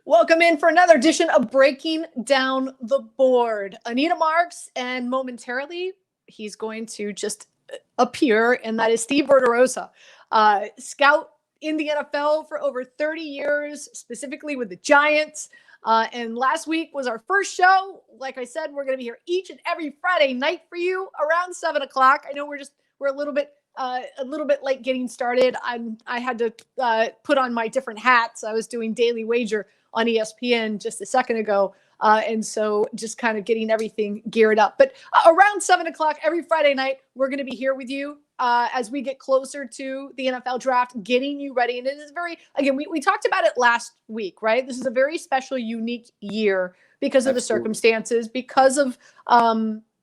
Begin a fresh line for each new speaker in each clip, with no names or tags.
Welcome in for another edition of Breaking Down the Board. Anita Marks, and momentarily he's going to just appear, and that is Steve Verderosa, scout in the NFL for over 30 years, specifically with the Giants. And last week was our first show. Like I said, we're going to be here each and every Friday night for you around 7 o'clock. I know we're a little bit late getting started. I had to put on my different hats. I was doing Daily Wager on ESPN just a second ago. And so just kind of getting everything geared up. But around 7 o'clock every Friday night, we're going to be here with you as we get closer to the NFL draft, getting you ready. And it is we talked about it last week, right? This is a very special, unique year because of the circumstances, because of,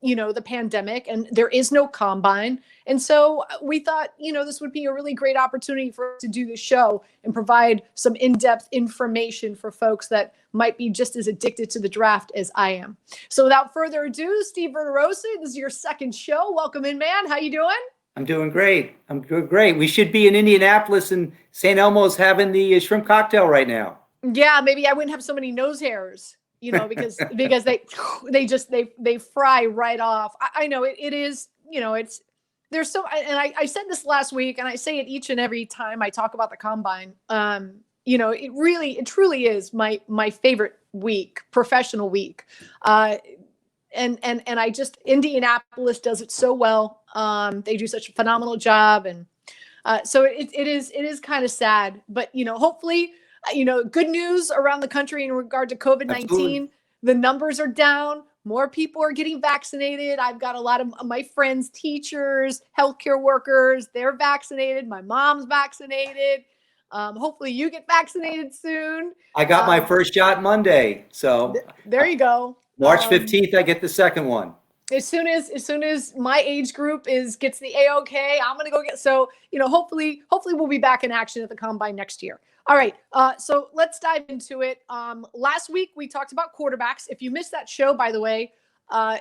the pandemic, and there is no combine. And so we thought, this would be a really great opportunity for us to do the show and provide some in-depth information for folks that might be just as addicted to the draft as I am. So without further ado, Steve Verderosa, this is your second show. Welcome in, man. How you doing?
I'm doing great. We should be in Indianapolis, and St. Elmo's having the shrimp cocktail right now.
Yeah, maybe I wouldn't have so many nose hairs. Because they fry right off. I know it is, there's so, and I said this last week, and I say it each and every time I talk about the combine. It truly is my favorite week, professional week. And Indianapolis does it so well. They do such a phenomenal job. And so it is kind of sad, but hopefully, good news around the country in regard to COVID-19.
Absolutely.
The numbers are down. More people are getting vaccinated. I've got a lot of my friends, teachers, healthcare workers, they're vaccinated. My mom's vaccinated. Hopefully you get vaccinated soon.
I got my first shot Monday. So
there you go.
March 15th, I get the second one.
As soon as my age group gets the A-OK, I'm going to go get, so, hopefully we'll be back in action at the combine next year. All right. So let's dive into it. Last week we talked about quarterbacks. If you missed that show, by the way,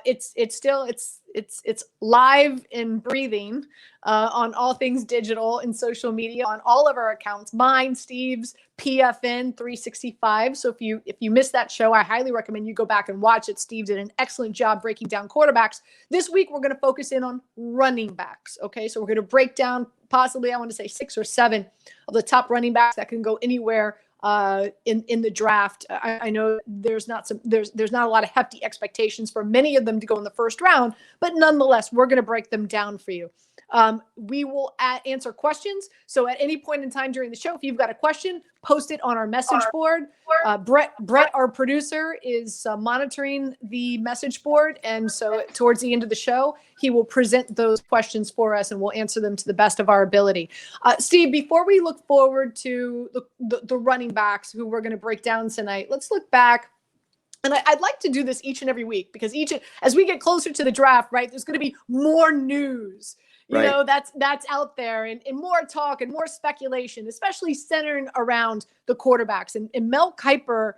it's live and breathing on all things digital and social media on all of our accounts, mine, Steve's, PFN 365. So if you missed that show, I highly recommend you go back and watch it. Steve did an excellent job breaking down quarterbacks. This week we're going to focus in on running backs. Okay, so we're going to break down possibly, I want to say 6 or 7 of the top running backs that can go anywhere in the draft. I know there's not a lot of hefty expectations for many of them to go in the first round, but nonetheless, we're going to break them down for you. We will answer questions. So at any point in time during the show, if you've got a question, post it on our message board. Brett, our producer, is monitoring the message board. And so towards the end of the show, he will present those questions for us and we'll answer them to the best of our ability. Steve, before we look forward to the running backs who we're going to break down tonight, let's look back. And I'd like to do this each and every week because as we get closer to the draft, right, there's going to be more news. That's out there and more talk and more speculation, especially centering around the quarterbacks. And Mel Kiper,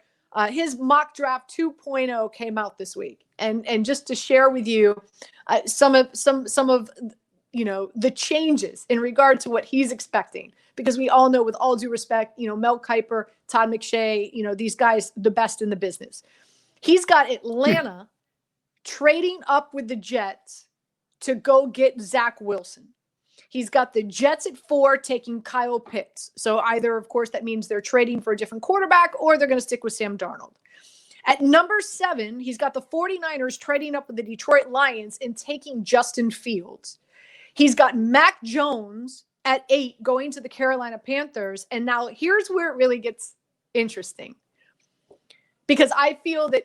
his mock draft 2.0 came out this week. And just to share with you some of the changes in regard to what he's expecting, because we all know, with all due respect, Mel Kiper, Todd McShay, these guys, the best in the business. He's got Atlanta trading up with the Jets to go get Zach Wilson. He's got the Jets at 4 taking Kyle Pitts. So either, of course, that means they're trading for a different quarterback or they're going to stick with Sam Darnold. At number 7, he's got the 49ers trading up with the Detroit Lions and taking Justin Fields. He's got Mac Jones at 8 going to the Carolina Panthers. And now here's where it really gets interesting, because I feel that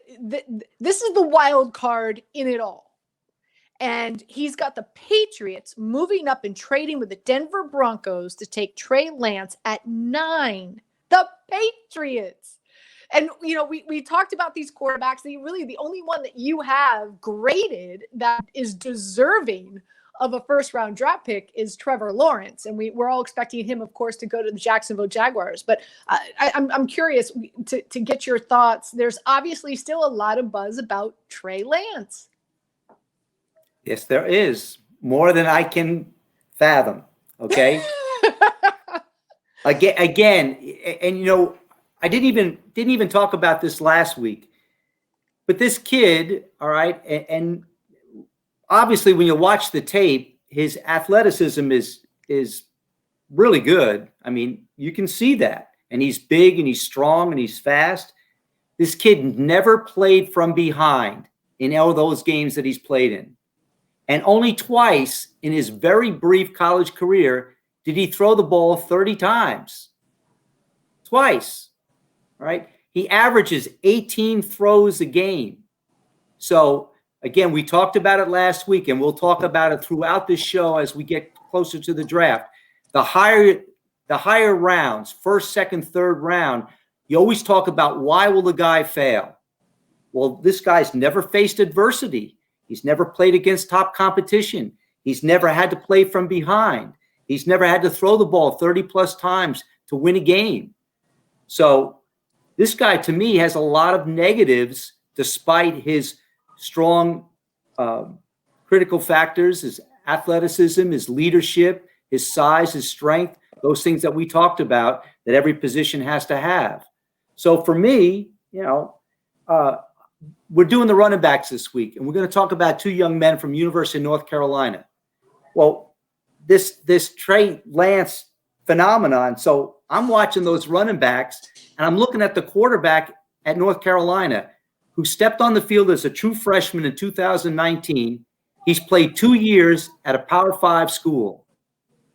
this is the wild card in it all. And he's got the Patriots moving up and trading with the Denver Broncos to take Trey Lance at 9. The Patriots. And, we talked about these quarterbacks. The only one that you have graded that is deserving of a first-round draft pick is Trevor Lawrence. And we're all expecting him, of course, to go to the Jacksonville Jaguars. But I'm curious to get your thoughts. There's obviously still a lot of buzz about Trey Lance.
Yes, there is. More than I can fathom. Okay. Again, and you know, I didn't even talk about this last week, but this kid, all right, and obviously when you watch the tape, his athleticism is really good. I mean, you can see that, and he's big and he's strong and he's fast. This kid never played from behind in all those games that he's played in, and only twice in his very brief college career did he throw the ball 30 times. Twice. All right. He averages 18 throws a game. So again, we talked about it last week, and we'll talk about it throughout this show as we get closer to the draft. The higher rounds, first, second, third round, you always talk about why will the guy fail? Well, this guy's never faced adversity. He's never played against top competition. He's never had to play from behind. He's never had to throw the ball 30 plus times to win a game. So this guy, to me, has a lot of negatives despite his strong critical factors, his athleticism, his leadership, his size, his strength, those things that we talked about that every position has to have. So for me, you know, we're doing the running backs this week, and we're going to talk about two young men from University of North Carolina. Well, this Trey Lance phenomenon. So I'm watching those running backs, and I'm looking at the quarterback at North Carolina who stepped on the field as a true freshman in 2019. He's played 2 years at a Power 5 school.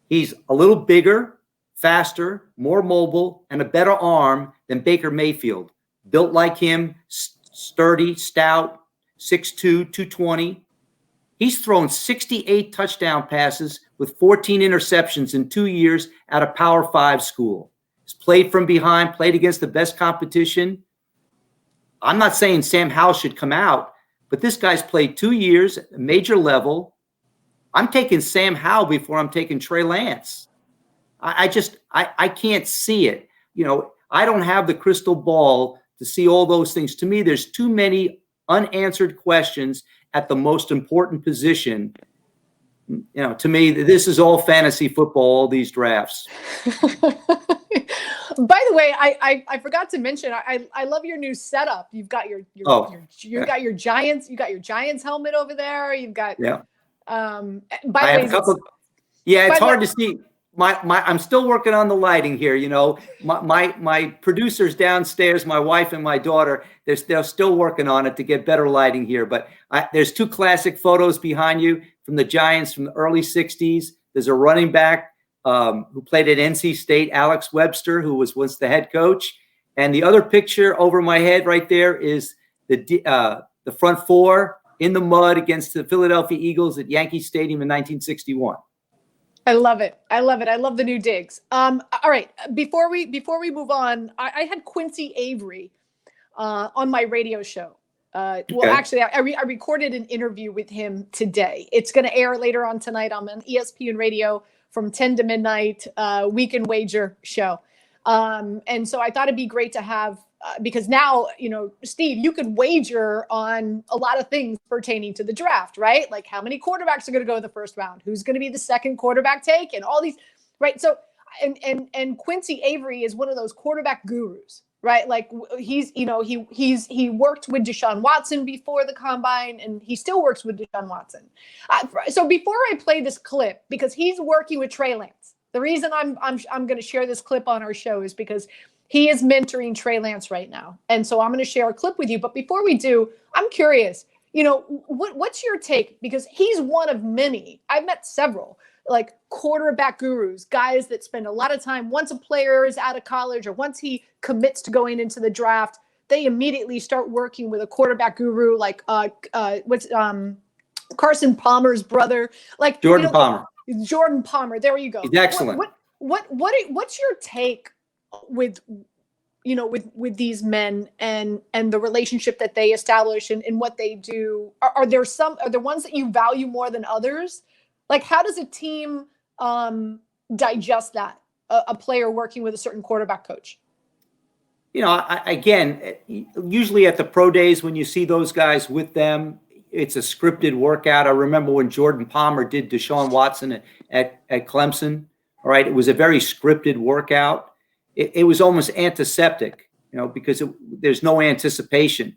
He's a little bigger, faster, more mobile, and a better arm than Baker Mayfield. Built like him, sturdy, stout, 6'2", 220. He's thrown 68 touchdown passes with 14 interceptions in 2 years at a Power 5 school. He's played from behind, played against the best competition. I'm not saying Sam Howell should come out, but this guy's played 2 years at a major level. I'm taking Sam Howell before I'm taking Trey Lance. I can't see it. You know, I don't have the crystal ball to see all those things. To me, there's too many unanswered questions at the most important position. You know, to me, this is all fantasy football, all these drafts.
By the way, I forgot to mention, I love your new setup. You've got your got your Giants helmet over there. You've got by the way,
it's hard to see. I'm still working on the lighting here. You know, my producers downstairs, my wife and my daughter, they're still working on it to get better lighting here. But there's two classic photos behind you from the Giants from the early 60s. There's a running back who played at NC State, Alex Webster, who was once the head coach. And the other picture over my head right there is the front four in the mud against the Philadelphia Eagles at Yankee Stadium in 1961.
I love it. I love it. I love the new digs. All right. Before we move on, I had Quincy Avery on my radio show. Well, actually, I recorded an interview with him today. It's going to air later on tonight. I'm on ESPN Radio from 10 to midnight, weekend wager show. And so I thought it'd be great to have, because now, you know, Steve, you could wager on a lot of things pertaining to the draft, right? Like how many quarterbacks are going to go in the first round, who's going to be the second quarterback take, and all these, right? So, and Quincy Avery is one of those quarterback gurus, right? Like he's, you know, he worked with Deshaun Watson before the combine, and he still works with Deshaun Watson. So before I play this clip, because he's working with Trey Lance, the reason I'm going to share this clip on our show is because he is mentoring Trey Lance right now. And so I'm going to share a clip with you. But before we do, I'm curious, you know, what's your take? Because he's one of many. I've met several, like quarterback gurus, guys that spend a lot of time. Once a player is out of college or once he commits to going into the draft, they immediately start working with a quarterback guru like Carson Palmer's brother. Like
Jordan Palmer.
Jordan Palmer. There you go.
He's excellent.
What's your take with, you know, with these men and the relationship that they establish and what they do? Are there ones that you value more than others? Like, how does a team digest that, a player working with a certain quarterback coach?
You know, again, usually at the pro days when you see those guys with them, it's a scripted workout. I remember when Jordan Palmer did Deshaun Watson at Clemson. All right. It was a very scripted workout. It was almost antiseptic, because there's no anticipation.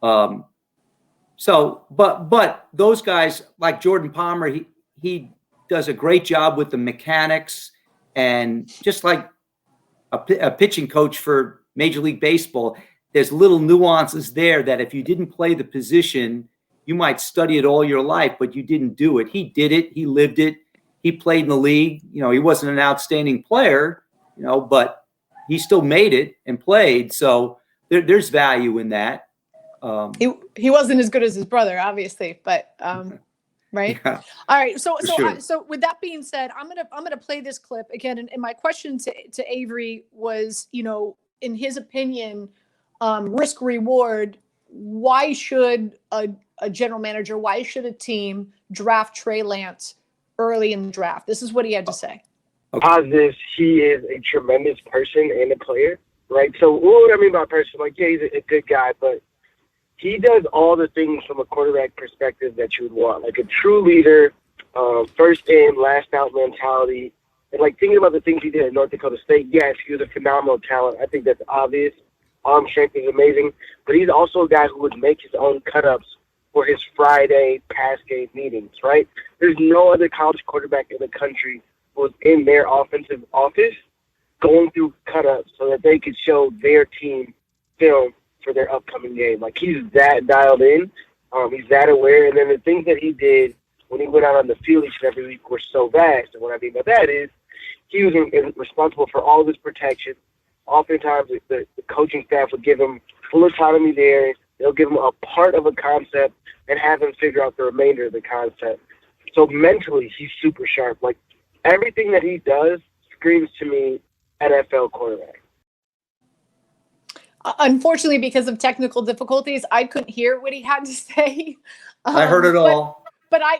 But those guys like Jordan Palmer, he does a great job with the mechanics, and just like a pitching coach for Major League Baseball, there's little nuances there that if you didn't play the position, you might study it all your life, but you didn't do it. He did it. He lived it. He played in the league. He wasn't an outstanding player, but he still made it and played. So there's value in that.
He wasn't as good as his brother, obviously, but right.
Yeah,
all right. So
sure.
So with that being said, I'm gonna play this clip again. And my question to Avery was, in his opinion, risk reward. Why should a general manager? Why should a team draft Trey Lance early in the draft? This is what he had to say.
Positive, he is a tremendous person and a player, right? So what do I mean by person? Like, yeah, he's a good guy, but he does all the things from a quarterback perspective that you would want, like a true leader, first in, last out mentality. And like thinking about the things he did at North Dakota State, yes, he was a phenomenal talent. I think that's obvious. Arm strength is amazing, but he's also a guy who would make his own cut-ups for his Friday pass game meetings, right? There's no other college quarterback in the country who was in their offensive office going through cut-ups so that they could show their team film for their upcoming game. Like, he's that dialed in. He's that aware. And then the things that he did when he went out on the field each and every week were so vast. And what I mean by that is he was responsible for all of his protection. Oftentimes, the coaching staff would give him full autonomy there. They'll give him a part of a concept and have him figure out the remainder of the concept. So mentally, he's super sharp. Like, everything that he does screams to me NFL quarterback.
Unfortunately, because of technical difficulties, I couldn't hear what he had to say.
I heard it all.
But I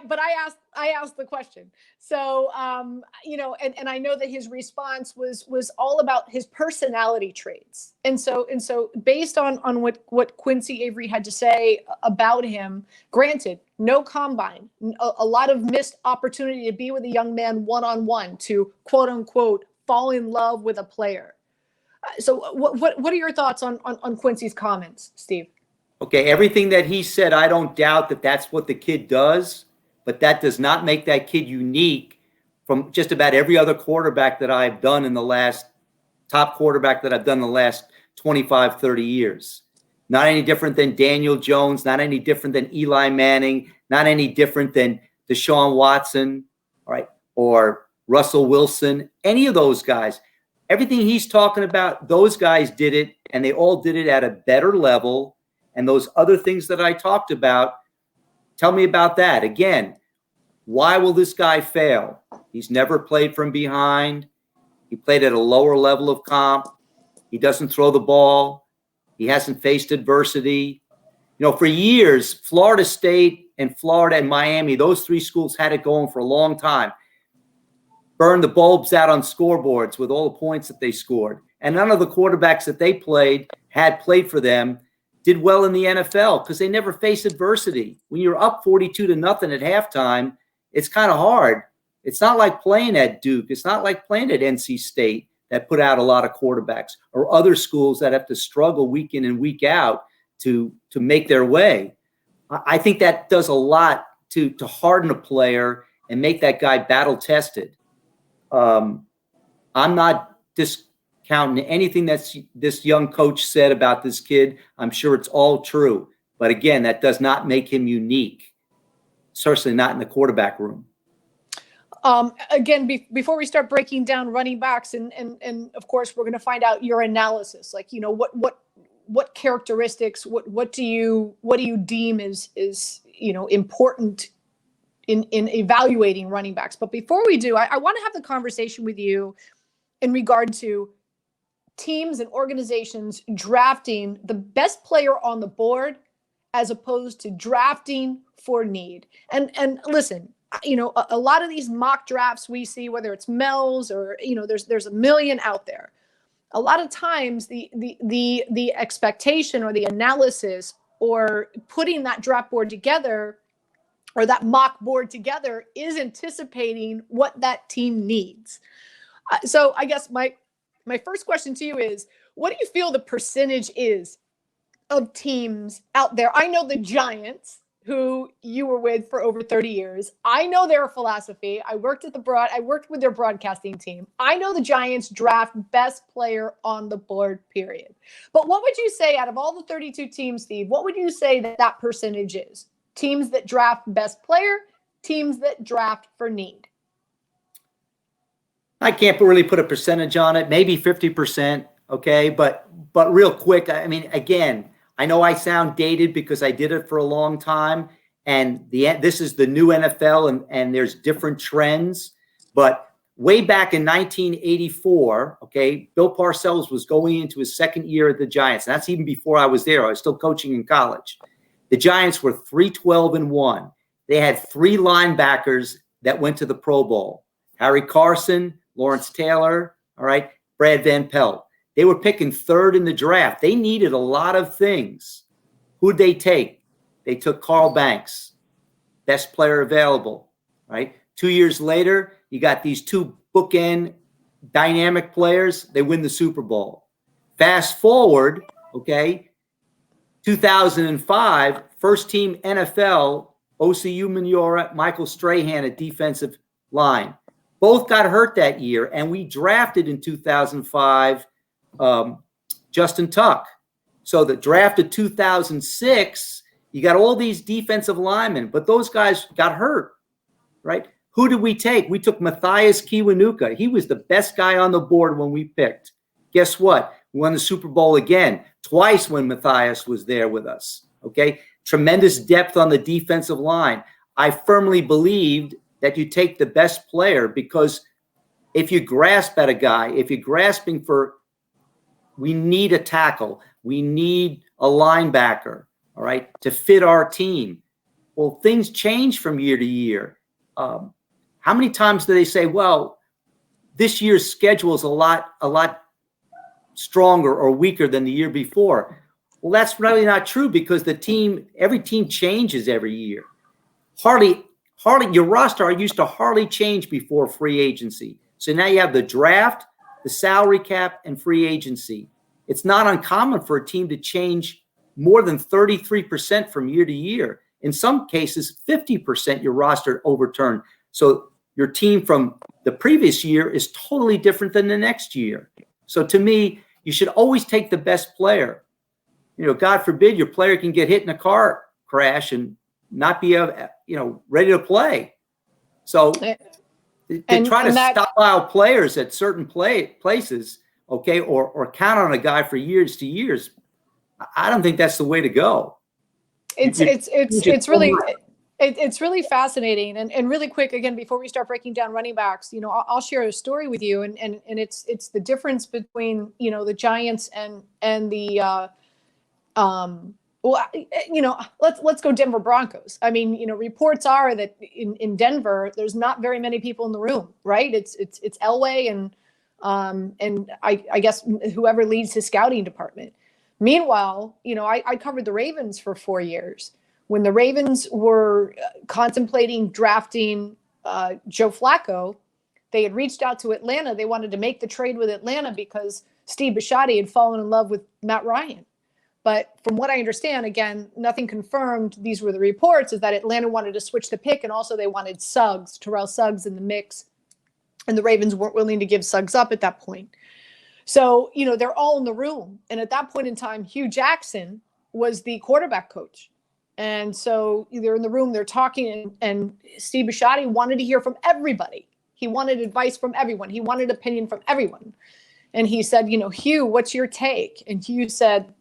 asked the question. So and I know that his response was all about his personality traits. And so based on what Quincy Avery had to say about him, granted, no combine, a lot of missed opportunity to be with a young man one-on-one, to quote unquote fall in love with a player. So what are your thoughts on Quincy's comments, Steve?
Okay, everything that he said, I don't doubt that that's what the kid does, but that does not make that kid unique from just about every other quarterback that I've done in the last top quarterback that I've done in the last 25, 30 years. Not any different than Daniel Jones, not any different than Eli Manning, not any different than Deshaun Watson, all right, or Russell Wilson, any of those guys. Everything he's talking about, those guys did it, and they all did it at a better level. And those other things that I talked about, tell me about that. Again, why will this guy fail? He's never played from behind. He played at a lower level of comp. He doesn't throw the ball. He hasn't faced adversity. For years, Florida State and Florida and Miami, those three schools had it going for a long time. Burned the bulbs out on scoreboards with all the points that they scored. And none of the quarterbacks that they had played for them did well in the NFL because they never faced adversity. When you're up 42-0 at halftime, it's kind of hard. It's not like playing at Duke. It's not like playing at NC State that put out a lot of quarterbacks, or other schools that have to struggle week in and week out to make their way. I think that does a lot to harden a player and make that guy battle tested. I'm not discounting anything that this young coach said about this kid. I'm sure it's all true. But again, that does not make him unique, certainly not in the quarterback room.
Again, before we start breaking down running backs, and of course, we're going to find out your analysis. Like, what characteristics, what do you deem is important in evaluating running backs. But before we do, I want to have the conversation with you in regard to teams and organizations drafting the best player on the board as opposed to drafting for need. And listen, a lot of these mock drafts we see, whether it's Mel's or, there's a million out there. A lot of times the expectation or the analysis or putting that draft board together or that mock board together is anticipating what that team needs. So I guess my first question to you is, what do you feel the percentage is of teams out there? I know the Giants, who you were with for over 30 years. I know their philosophy. I worked with their broadcasting team. I know the Giants draft best player on the board, period. But what would you say out of all the 32 teams, Steve, what would you say that percentage is? Teams that draft best player, teams that draft for need?
I can't really put a percentage on it, maybe 50%. Okay. But real quick, I mean, again, I know I sound dated because I did it for a long time, and this is the new NFL, and there's different trends. But way back in 1984, okay, Bill Parcells was going into his second year at the Giants. And that's even before I was there. I was still coaching in college. The Giants were 3-12-1. They had 3 linebackers that went to the Pro Bowl: Harry Carson, Lawrence Taylor, all right, Brad Van Pelt. They were picking 3rd in the draft. They needed a lot of things. Who'd they take? They took Carl Banks, best player available, right? 2 years later, you got these 2 bookend dynamic players. They win the Super Bowl. Fast forward, okay, 2005, first team NFL, OCU Minora, Michael Strahan at defensive line. Both got hurt that year, and we drafted in 2005 Justin Tuck. So the draft of 2006, you got all these defensive linemen, but those guys got hurt, right? Who did we take? We took Matthias Kiwanuka. He was the best guy on the board when we picked. Guess what? We won the Super Bowl again, twice when Matthias was there with us, okay? Tremendous depth on the defensive line. I firmly believed that you take the best player, because if you grasp at a guy, if you're grasping for, we need a tackle, we need a linebacker, all right, to fit our team. Well, things change from year to year. How many times do they say, well, this year's schedule is a lot stronger or weaker than the year before? Well, that's really not true, because every team changes every year. Hardly your roster used to hardly change before free agency. So now you have the draft, the salary cap, and free agency. It's not uncommon for a team to change more than 33% from year to year. In some cases, 50% your roster overturned. So your team from the previous year is totally different than the next year. So to me, you should always take the best player. You know, God forbid your player can get hit in a car crash and not be ready to play. So they try to stockpile players at certain places, okay, or count on a guy for years to years. I don't think that's the way to go.
It's really fascinating, and really quick again before we start breaking down running backs. I'll share a story with you, and it's the difference between the Giants and the let's go Denver Broncos. I mean, reports are that in Denver, there's not very many people in the room, right? It's Elway and I guess whoever leads his scouting department. Meanwhile, I covered the Ravens for 4 years. When the Ravens were contemplating drafting Joe Flacco, they had reached out to Atlanta. They wanted to make the trade with Atlanta because Steve Bisciotti had fallen in love with Matt Ryan. But from what I understand, again, nothing confirmed, these were the reports, is that Atlanta wanted to switch the pick, and also they wanted Suggs, Terrell Suggs, in the mix. And the Ravens weren't willing to give Suggs up at that point. So, they're all in the room. And at that point in time, Hugh Jackson was the quarterback coach. And so they're in the room, they're talking, and Steve Bisciotti wanted to hear from everybody. He wanted advice from everyone. He wanted opinion from everyone. And he said, Hugh, what's your take? And Hugh said,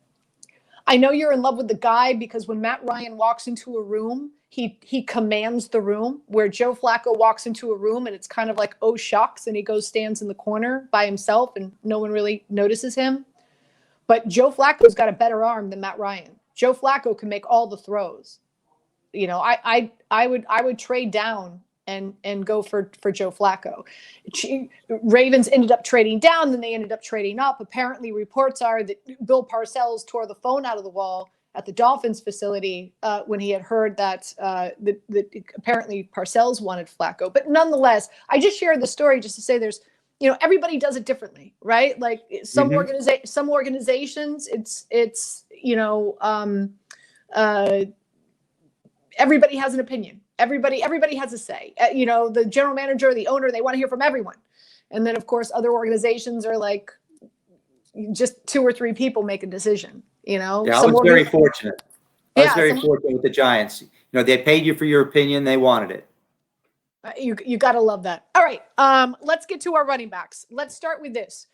I know you're in love with the guy because when Matt Ryan walks into a room, he commands the room, where Joe Flacco walks into a room and it's kind of like, oh, shucks, and he stands in the corner by himself and no one really notices him. But Joe Flacco's got a better arm than Matt Ryan. Joe Flacco can make all the throws. I would trade down and go for Joe Flacco. Ravens ended up trading down, then they ended up trading up. Apparently, reports are that Bill Parcells tore the phone out of the wall at the Dolphins facility when he had heard that apparently Parcells wanted Flacco. But nonetheless, I just shared the story just to say there's everybody does it differently, right? Like some
Mhm.
some organizations, it's everybody has an opinion. Everybody has a say. The general manager, the owner, they want to hear from everyone. And then of course other organizations are like just 2 or 3 people make a decision.
Yeah, I was very fortunate. I was very fortunate with the Giants. They paid you for your opinion. They wanted it.
You got to love that. All right. Let's get to our running backs. Let's start with this.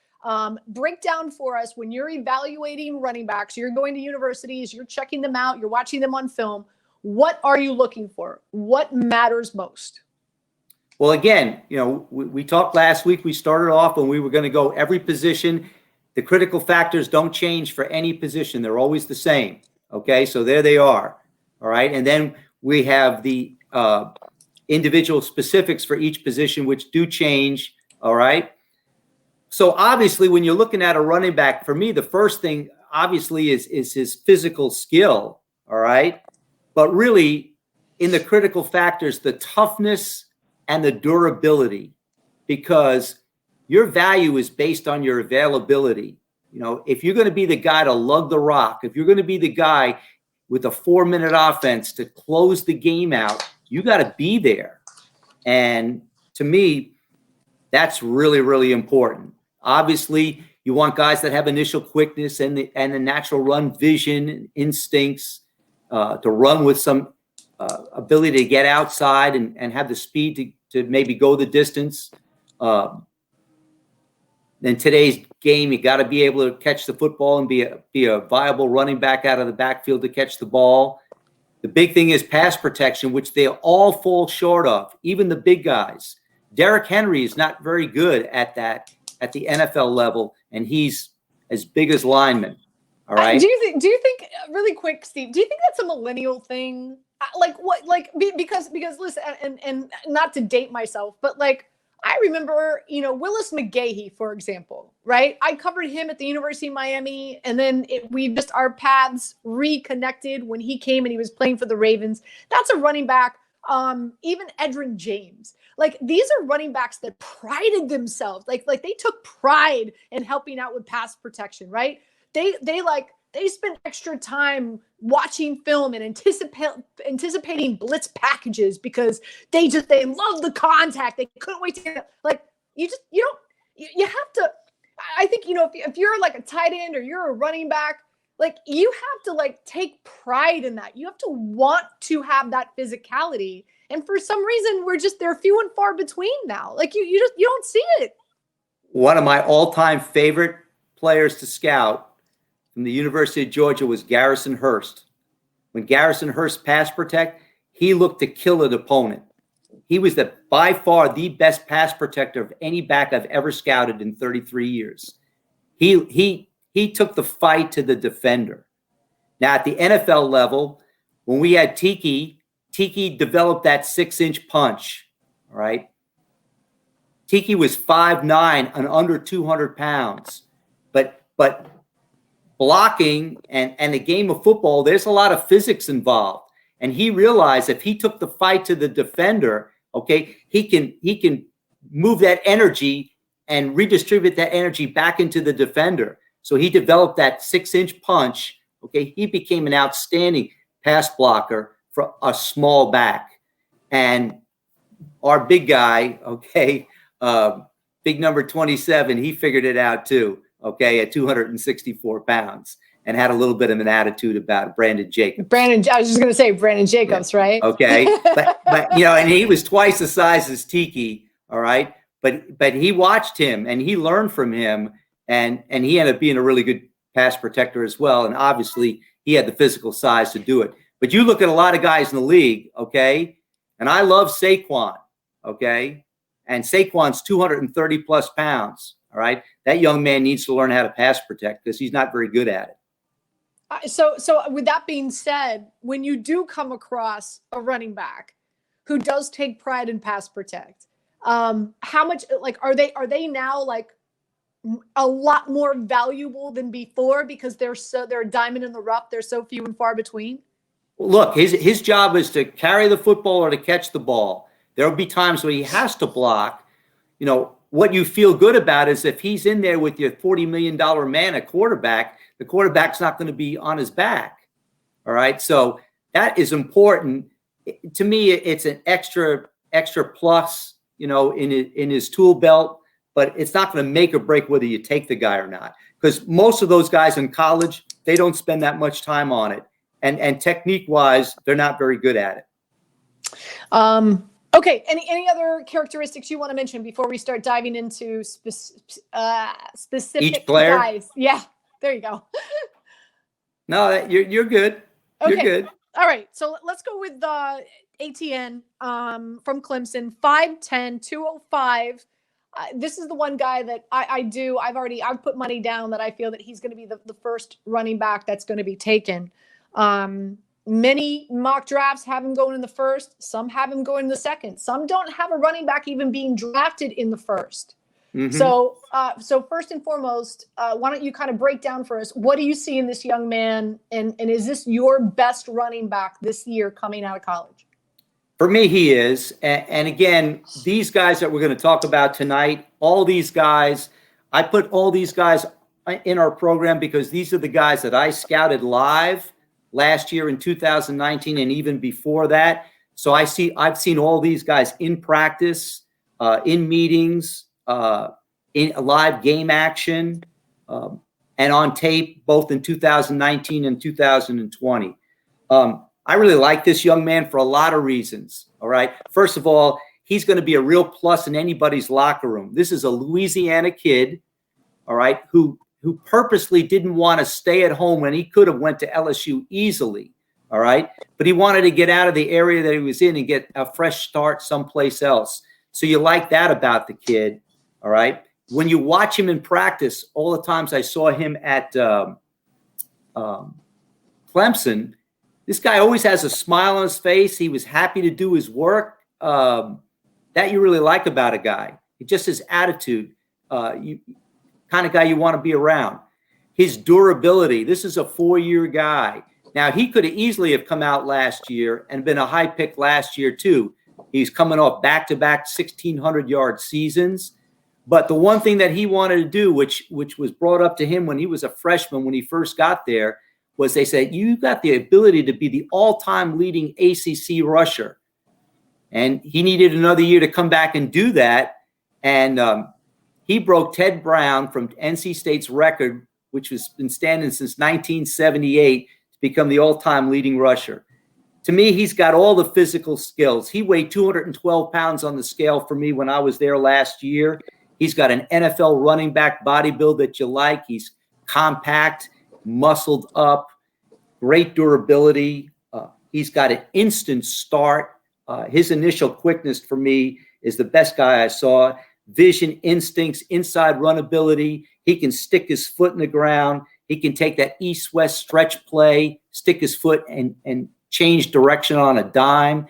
Break down for us when you're evaluating running backs, you're going to universities, you're checking them out, you're watching them on film. What are you looking for? What matters most?
Well, again, we talked last week. We started off when we were going to go every position. The critical factors don't change for any position. They're always the same. Okay, so there they are. All right. And then we have the individual specifics for each position, which do change. All right. So obviously, when you're looking at a running back, for me, the first thing obviously is his physical skill. All right. But really, in the critical factors, the toughness and the durability, because your value is based on your availability. If you're going to be the guy to lug the rock, if you're going to be the guy with a 4-minute offense to close the game out, you got to be there. And to me, that's really, really important. Obviously, you want guys that have initial quickness and the natural run vision and instincts to run with some ability to get outside and have the speed to maybe go the distance. In today's game, you got to be able to catch the football and be a viable running back out of the backfield to catch the ball. The big thing is pass protection, which they all fall short of, even the big guys. Derrick Henry is not very good at that at the NFL level, and he's as big as linemen. All right.
Do you think really quick, Steve, do you think that's a millennial thing? Because listen, and not to date myself, but like, I remember, Willis McGahee, for example, right? I covered him at the University of Miami, and then our paths reconnected when he came and he was playing for the Ravens. That's a running back. Even Edgerrin James. Like, these are running backs that prided themselves. Like they took pride in helping out with pass protection, right? They spent extra time watching film and anticipating blitz packages because they love the contact. They couldn't wait to get you have to. I think if you're like a tight end or you're a running back, like you have to like take pride in that. You have to want to have that physicality. And for some reason, they're few and far between now. Like you don't see it.
One of my all-time favorite players to scout from the University of Georgia was Garrison Hurst. When Garrison Hurst pass protect, he looked to kill an opponent. He was by far the best pass protector of any back I've ever scouted in 33 years. He took the fight to the defender. Now at the NFL level, when we had Tiki developed that 6-inch punch. All right. Tiki was 5'9" and under 200 pounds, but blocking and the game of football, there's a lot of physics involved. And he realized if he took the fight to the defender, okay, he can move that energy and redistribute that energy back into the defender. So he developed that 6-inch punch. Okay, he became an outstanding pass blocker for a small back. And our big guy, okay, big number 27, he figured it out too. Okay, at 264 pounds, and had a little bit of an attitude about Brandon Jacobs.
I was just going to say Brandon Jacobs, yeah. Right?
Okay, but and he was twice the size as Tiki. All right, but he watched him and he learned from him, and he ended up being a really good pass protector as well. And obviously, he had the physical size to do it. But you look at a lot of guys in the league, okay, and I love Saquon, okay, and Saquon's 230 plus pounds. All right. That young man needs to learn how to pass protect because he's not very good at it.
So with that being said, when you do come across a running back who does take pride in pass protect, how much are they now like a lot more valuable than before because they're a diamond in the rough? They're so few and far between.
Look, his job is to carry the football or to catch the ball. There will be times when he has to block. what you feel good about is if he's in there with your $40 million man at quarterback, the quarterback's not going to be on his back. All right. So that is important. To me, it's an extra plus, in his tool belt, but it's not going to make or break whether you take the guy or not. Because most of those guys in college, they don't spend that much time on it. And technique-wise, they're not very good at it.
Okay. Any other characteristics you want to mention before we start diving into specific
Each player?
guys? Yeah, there you go.
No, you're good.
Okay.
You're good.
All right. So let's go with Etienne from Clemson, 5'10", 205. This is the one guy that I've put money down that I feel that he's going to be the first running back that's going to be taken. Many mock drafts have him going in the first. Some have him going in the second. Some don't have a running back even being drafted in the first. Mm-hmm. So first and foremost, why don't you kind of break down for us, what do you see in this young man? And is this your best running back this year coming out of college?
For me, he is. And again, these guys that we're going to talk about tonight, all these guys, I put all these guys in our program because these are the guys that I scouted live last year in 2019 and even before that. So I've seen all these guys in practice, in meetings, in a live game action, and on tape, both in 2019 and 2020. I really like this young man for a lot of reasons. All right. First of all, he's going to be a real plus in anybody's locker room. This is a Louisiana kid, all right, who purposely didn't want to stay at home when he could have went to LSU easily. All right. But he wanted to get out of the area that he was in and get a fresh start someplace else. So you like that about the kid. All right. When you watch him in practice, all the times I saw him at Clemson, this guy always has a smile on his face. He was happy to do his work. That you really like about a guy. Just his attitude. Kind of guy you want to be around. His durability. This is a 4-year guy. Now, he could have easily have come out last year and been a high pick last year, too. He's coming off back-to-back 1,600-yard seasons. But the one thing that he wanted to do, which was brought up to him when he was a freshman, when he first got there, was they said, you got the ability to be the all-time leading ACC rusher. And he needed another year to come back and do that. And he broke Ted Brown from NC State's record, which has been standing since 1978, to become the all-time leading rusher. To me, he's got all the physical skills. He weighed 212 pounds on the scale for me when I was there last year. He's got an NFL running back body build that you like. He's compact, muscled up, great durability. He's got an instant start. His initial quickness for me is the best guy I saw. Vision, instincts, inside run ability. He can stick his foot in the ground. He can take that east-west stretch play, stick his foot and change direction on a dime.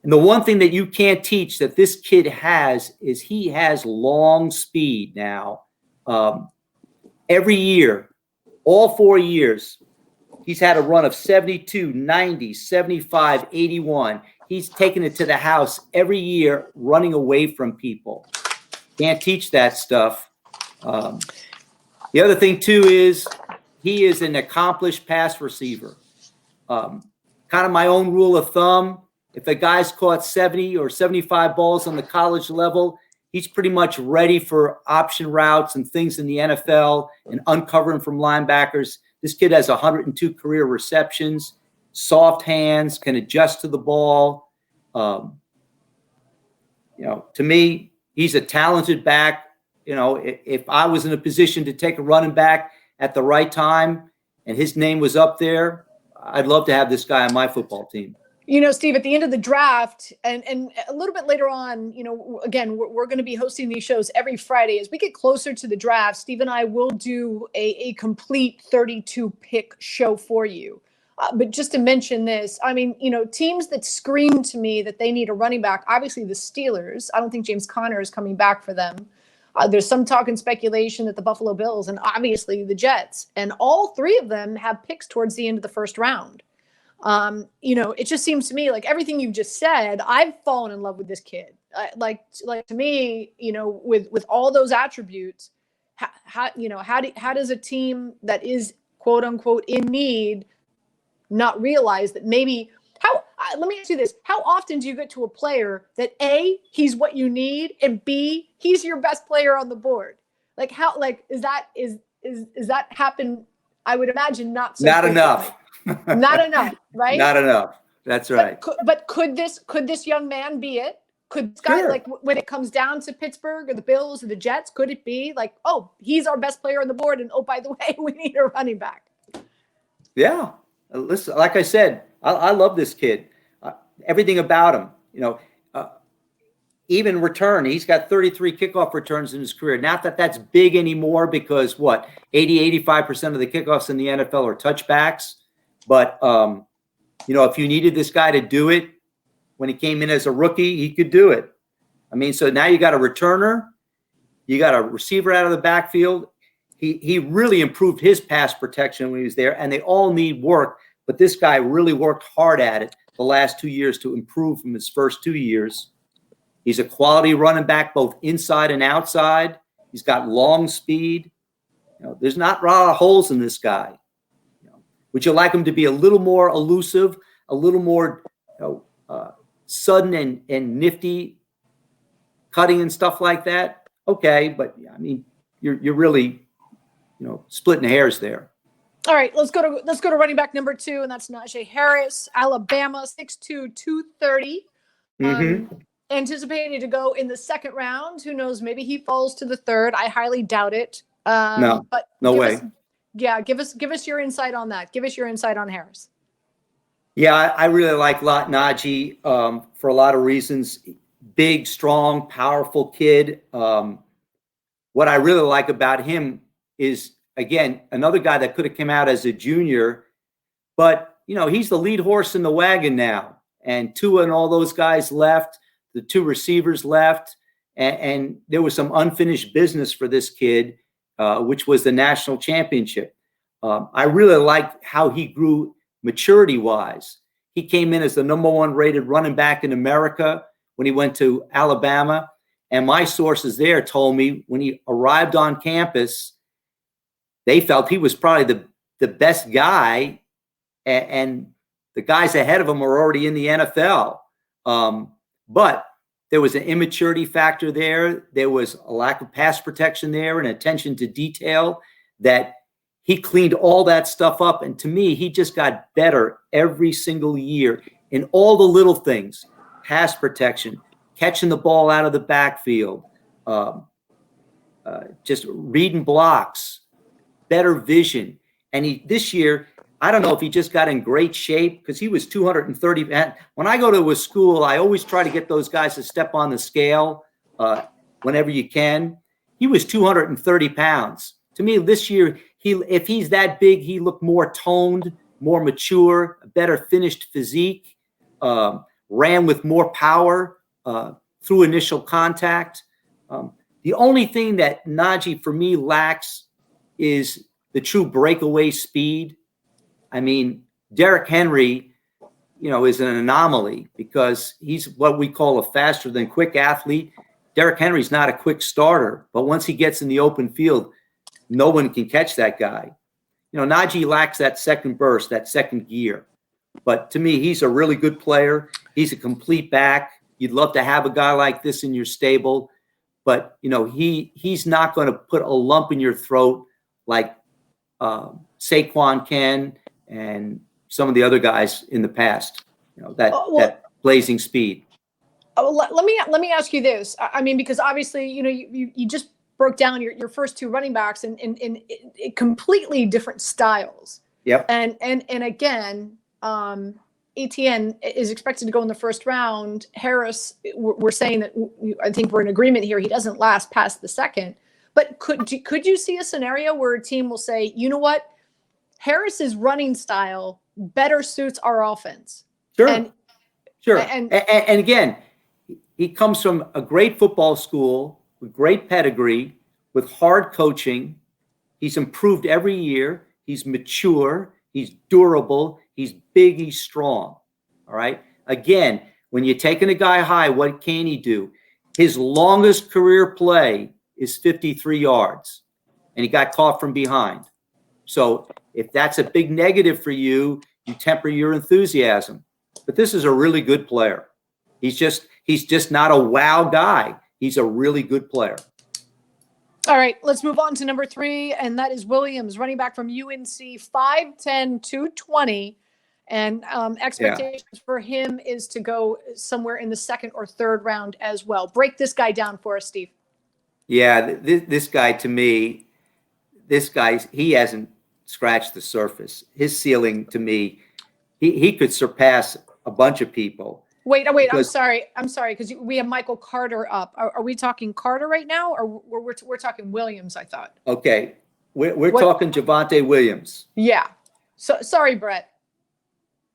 And the one thing that you can't teach that this kid has is he has long speed now. Every year, all 4 years, he's had a run of 72, 90, 75, 81. He's taken it to the house every year, running away from people. Can't teach that stuff. The other thing, too, is he is an accomplished pass receiver. Kind of my own rule of thumb. If a guy's caught 70 or 75 balls on the college level, he's pretty much ready for option routes and things in the NFL and uncovering from linebackers. This kid has 102 career receptions, soft hands, can adjust to the ball. To me, he's a talented back. If I was in a position to take a running back at the right time and his name was up there, I'd love to have this guy on my football team.
Steve, at the end of the draft and a little bit later on, again, we're going to be hosting these shows every Friday. As we get closer to the draft, Steve and I will do a complete 32-pick show for you. But just to mention this, I mean, teams that scream to me that they need a running back, obviously the Steelers. I don't think James Conner is coming back for them. There's some talk and speculation that the Buffalo Bills and obviously the Jets, and all three of them have picks towards the end of the first round. It just seems to me like everything you've just said, I've fallen in love with this kid. like to me, with all those attributes, how does a team that is quote unquote in need not realize that maybe let me ask you this. How often do you get to a player that A, he's what you need, and B, he's your best player on the board? Like is that happen? I would imagine not so
Not
frequently.
enough.
Not enough, right?
Not enough. That's right.
But could this young man be it? Could this guy,
Sure.
like when it comes down to Pittsburgh or the Bills or the Jets, could it be like, oh, he's our best player on the board, and oh, by the way, we need a running back?
Yeah. Listen, like I said, I love this kid. Everything about him, even return. He's got 33 kickoff returns in his career. Not that that's big anymore because 85% of the kickoffs in the NFL are touchbacks. But, if you needed this guy to do it when he came in as a rookie, he could do it. I mean, so now you got a returner, you got a receiver out of the backfield. He really improved his pass protection when he was there, and they all need work. But this guy really worked hard at it the last 2 years to improve from his first 2 years. He's a quality running back, both inside and outside. He's got long speed. There's not a lot of holes in this guy. Would you like him to be a little more elusive, a little more sudden and nifty cutting and stuff like that? Okay, but I mean, you're really splitting hairs there.
All right, let's go to running back number 2, and that's Najee Harris, Alabama, 6'2", 230. Anticipated to go in the second round. Who knows? Maybe he falls to the third. I highly doubt it.
No way.
Give us your insight on that. Give us your insight on Harris.
Yeah, I really like Najee for a lot of reasons. Big, strong, powerful kid. What I really like about him is, again, another guy that could have come out as a junior, but he's the lead horse in the wagon now. And Tua and all those guys left. The 2 receivers left, and there was some unfinished business for this kid, which was the national championship. I really liked how he grew maturity-wise. He came in as the number 1 rated running back in America when he went to Alabama, and my sources there told me when he arrived on campus, they felt he was probably the best guy, and the guys ahead of him are already in the NFL. But there was an immaturity factor there. There was a lack of pass protection there and attention to detail that he cleaned all that stuff up. And to me, he just got better every single year in all the little things: pass protection, catching the ball out of the backfield, just reading blocks, better vision. And this year, I don't know if he just got in great shape because he was 230. When I go to a school, I always try to get those guys to step on the scale whenever you can. He was 230 pounds. To me, this year, if he's that big, he looked more toned, more mature, a better finished physique, ran with more power through initial contact. The only thing that Najee, for me, lacks is the true breakaway speed. I mean, Derrick Henry, is an anomaly because he's what we call a faster than quick athlete. Derrick Henry's not a quick starter, but once he gets in the open field, no one can catch that guy. Najee lacks that second burst, that second gear. But to me, he's a really good player. He's a complete back. You'd love to have a guy like this in your stable, but he's not going to put a lump in your throat like Saquon can and some of the other guys in the past, that blazing speed.
Let me ask you this. I mean, because obviously, you just broke down your first 2 running backs in completely different styles.
Yep.
And again, Etienne is expected to go in the first round. Harris, we're saying that I think we're in agreement here. He doesn't last past the second. But could you see a scenario where a team will say, you know what? Harris's running style better suits our offense.
Sure. Sure. And again, he comes from a great football school with great pedigree, with hard coaching. He's improved every year. He's mature. He's durable. He's big. He's strong. All right. Again, when you're taking a guy high, what can he do? His longest career play is 53 yards, and he got caught from behind. So if that's a big negative for you, you temper your enthusiasm. But this is a really good player. He's just not a wow guy. He's a really good player.
All right, let's move on to number 3, and that is Williams, running back from UNC, 5'10", 220. And expectations for him is to go somewhere in the 2nd or 3rd round as well. Break this guy down for us, Steve.
Yeah, this guy, to me, he hasn't scratched the surface. His ceiling, to me, he could surpass a bunch of people.
Wait, I'm sorry, because we have Michael Carter up. Are we talking Carter right now, or we're talking Williams, I thought?
Okay, we're talking Javonte Williams.
Yeah. So sorry, Brett.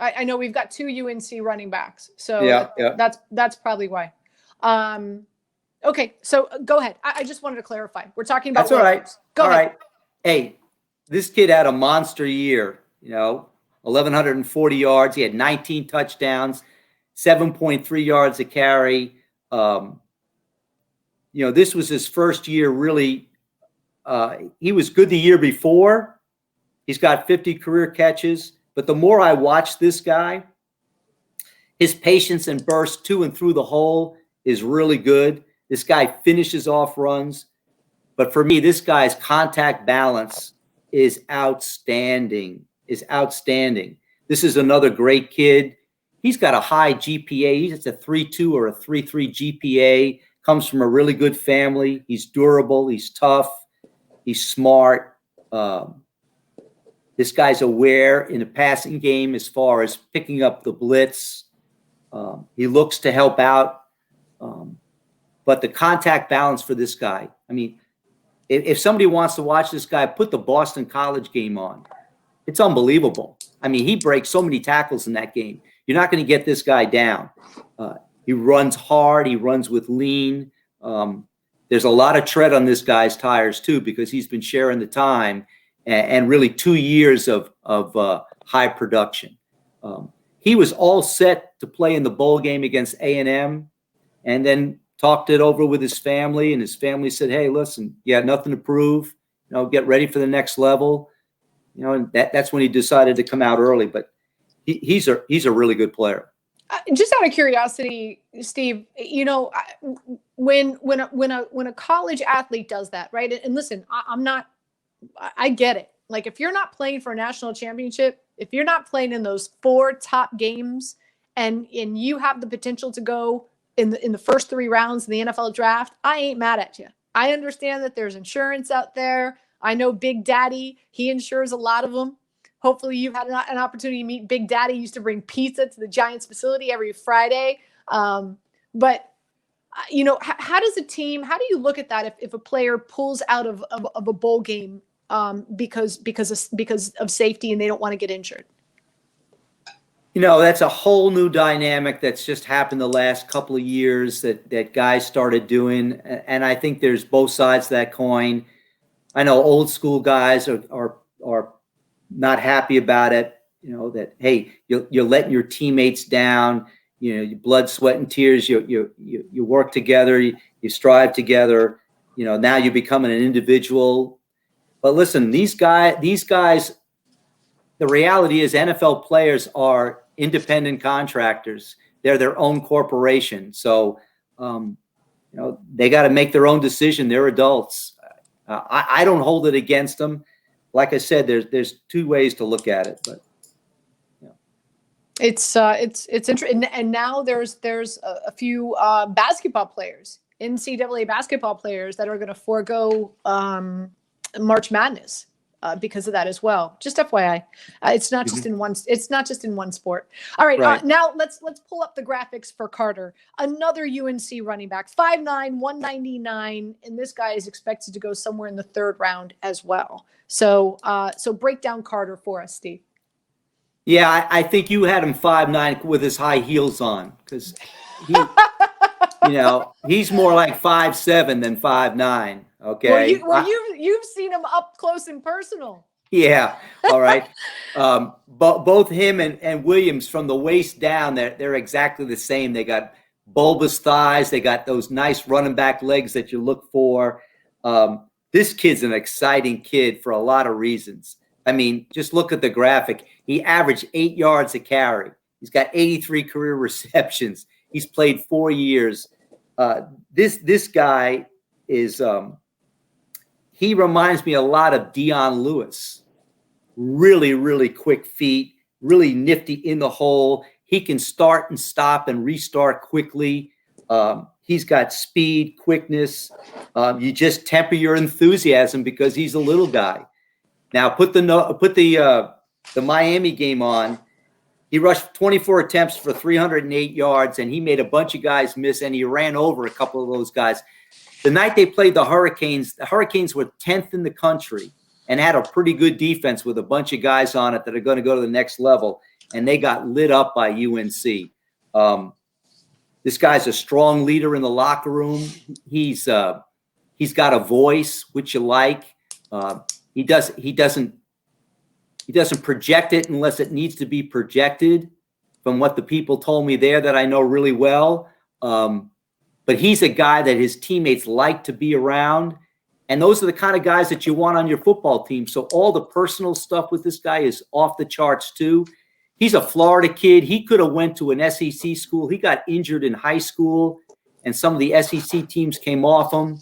I know we've got 2 UNC running backs, so
yeah.
That's probably why. Okay, so go ahead. I just wanted to clarify. We're talking about
That's all right.
Go ahead.
Right. Hey, this kid had a monster year. 1,140 yards. He had 19 touchdowns, 7.3 yards a carry. This was his first year. Really, he was good the year before. He's got 50 career catches. But the more I watch this guy, his patience and burst to and through the hole is really good. This guy finishes off runs. But for me, this guy's contact balance is outstanding. This is another great kid. He's got a high GPA. He's a 3.2 or a 3.3 GPA. Comes from a really good family. He's durable. He's tough. He's smart. This guy's aware in the passing game as far as picking up the blitz. He looks to help out. But the contact balance for this guy, I mean, if somebody wants to watch this guy, put the Boston College game on. It's unbelievable. I mean, he breaks so many tackles in that game. You're not going to get this guy down. He runs hard. He runs with lean. There's a lot of tread on this guy's tires, too, because he's been sharing the time and really 2 years of high production. He was all set to play in the bowl game against A&M, and then talked it over with his family, and his family said, hey, listen, you had nothing to prove. Get ready for the next level. And that's when he decided to come out early. But he's a really good player.
Just out of curiosity, Steve, when a college athlete does that, right? And listen, I get it. Like, if you're not playing for a national championship, if you're not playing in those 4 top games, and you have the potential to go in the first 3 rounds in the NFL draft, I ain't mad at you. I understand that there's insurance out there. I know Big Daddy, he insures a lot of them. Hopefully you've had an opportunity to meet Big Daddy. He used to bring pizza to the Giants facility every Friday. But how does a team, how do you look at that if a player pulls out of a bowl game because of safety and they don't want to get injured?
That's a whole new dynamic that's just happened the last couple of years that guys started doing. And I think there's both sides of that coin. I know old school guys are not happy about it. That, hey, you're letting your teammates down. Your blood, sweat, and tears. You work together. You strive together. Now you're becoming an individual. But listen, these guys. The reality is NFL players are independent contractors. They're their own corporation. So, they got to make their own decision. They're adults. I don't hold it against them. Like I said, there's 2 ways to look at it, but
it's interesting. And now there's a few basketball players, NCAA basketball players, that are going to forego March Madness. Because of that as well. Just FYI, it's not just in one. It's not just in one sport. All right. Now let's pull up the graphics for Carter, another UNC running back, 5'9", 199, and this guy is expected to go somewhere in the 3rd round as well. So break down Carter for us, Steve.
Yeah, I think you had him 5'9" with his high heels on, because he's more like 5'7" than 5'9". Okay.
Well, you've seen him up close and personal.
Yeah. All right. But both him and Williams, from the waist down, they're exactly the same. They got bulbous thighs. They got those nice running back legs that you look for. This kid's an exciting kid for a lot of reasons. I mean, just look at the graphic. He averaged 8 yards a carry. He's got 83 career receptions. He's played 4 years. This guy is he reminds me a lot of Dion Lewis. Really, really quick feet, really nifty in the hole. He can start and stop and restart quickly. He's got speed, quickness. You just temper your enthusiasm because he's a little guy. Now put the Miami game on. He rushed 24 attempts for 308 yards, and he made a bunch of guys miss, and he ran over a couple of those guys. The night they played the Hurricanes were 10th in the country and had a pretty good defense with a bunch of guys on it that are going to go to the next level, and they got lit up by UNC. This guy's a strong leader in the locker room. He's got a voice, which you like. He doesn't project it unless it needs to be projected, from what the people told me there that I know really well. But he's a guy that his teammates like to be around. And those are the kind of guys that you want on your football team. So all the personal stuff with this guy is off the charts too. He's a Florida kid. He could have went to an SEC school. He got injured in high school, and some of the SEC teams came off him.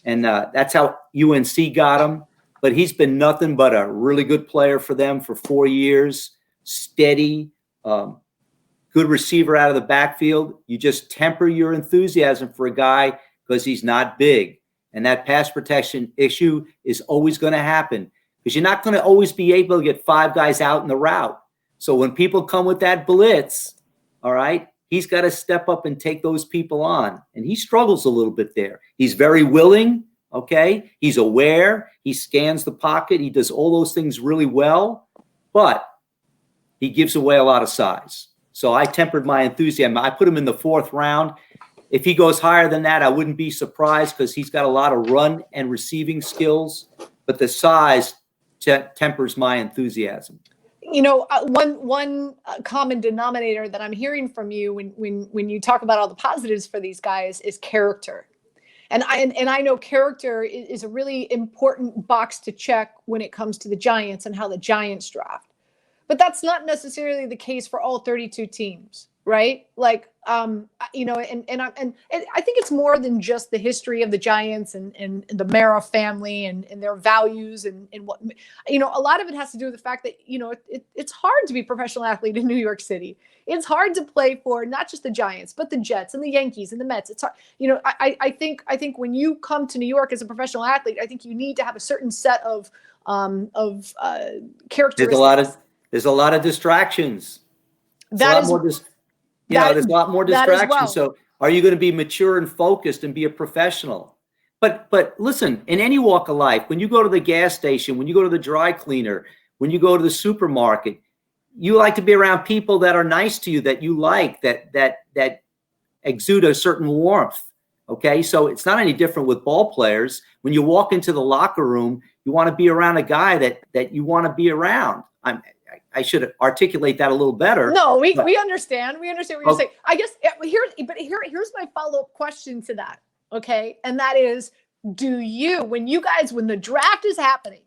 And that's how UNC got him. But he's been nothing but a really good player for them for 4 years. Steady, good receiver out of the backfield. You just temper your enthusiasm for a guy because he's not big. And that pass protection issue is always going to happen because you're not going to always be able to get 5 guys out in the route. So when people come with that blitz, all right, he's got to step up and take those people on. And he struggles a little bit there. He's very willing, okay? He's aware. He scans the pocket. He does all those things really well, but he gives away a lot of size. So I tempered my enthusiasm. I put him in the 4th round. If he goes higher than that, I wouldn't be surprised because he's got a lot of run and receiving skills, but the size tempers my enthusiasm.
You know, one common denominator that I'm hearing from you when you talk about all the positives for these guys is character. And I know character is a really important box to check when it comes to the Giants and how the Giants draft. But that's not necessarily the case for all 32 teams, right? Like, you know, and I think it's more than just the history of the Giants and the Mara family and their values and what, you know, a lot of it has to do with the fact that, you know, it's hard to be a professional athlete in New York City. It's hard to play for not just the Giants, but the Jets and the Yankees and the Mets. It's hard. You know, I think when you come to New York as a professional athlete, I think you need to have a certain set of characteristics.
There's a lot of distractions. There's a lot more distractions.
Well.
So are you going to be mature and focused and be a professional? But listen, in any walk of life, when you go to the gas station, when you go to the dry cleaner, when you go to the supermarket, you like to be around people that are nice to you, that you like, that exude a certain warmth. Okay, so it's not any different with ball players. When you walk into the locker room, you want to be around a guy that you want to be around. I should articulate that a little better.
No, we understand. We understand what you're saying. I guess here's my follow-up question to that. Okay. And that is, do the draft is happening,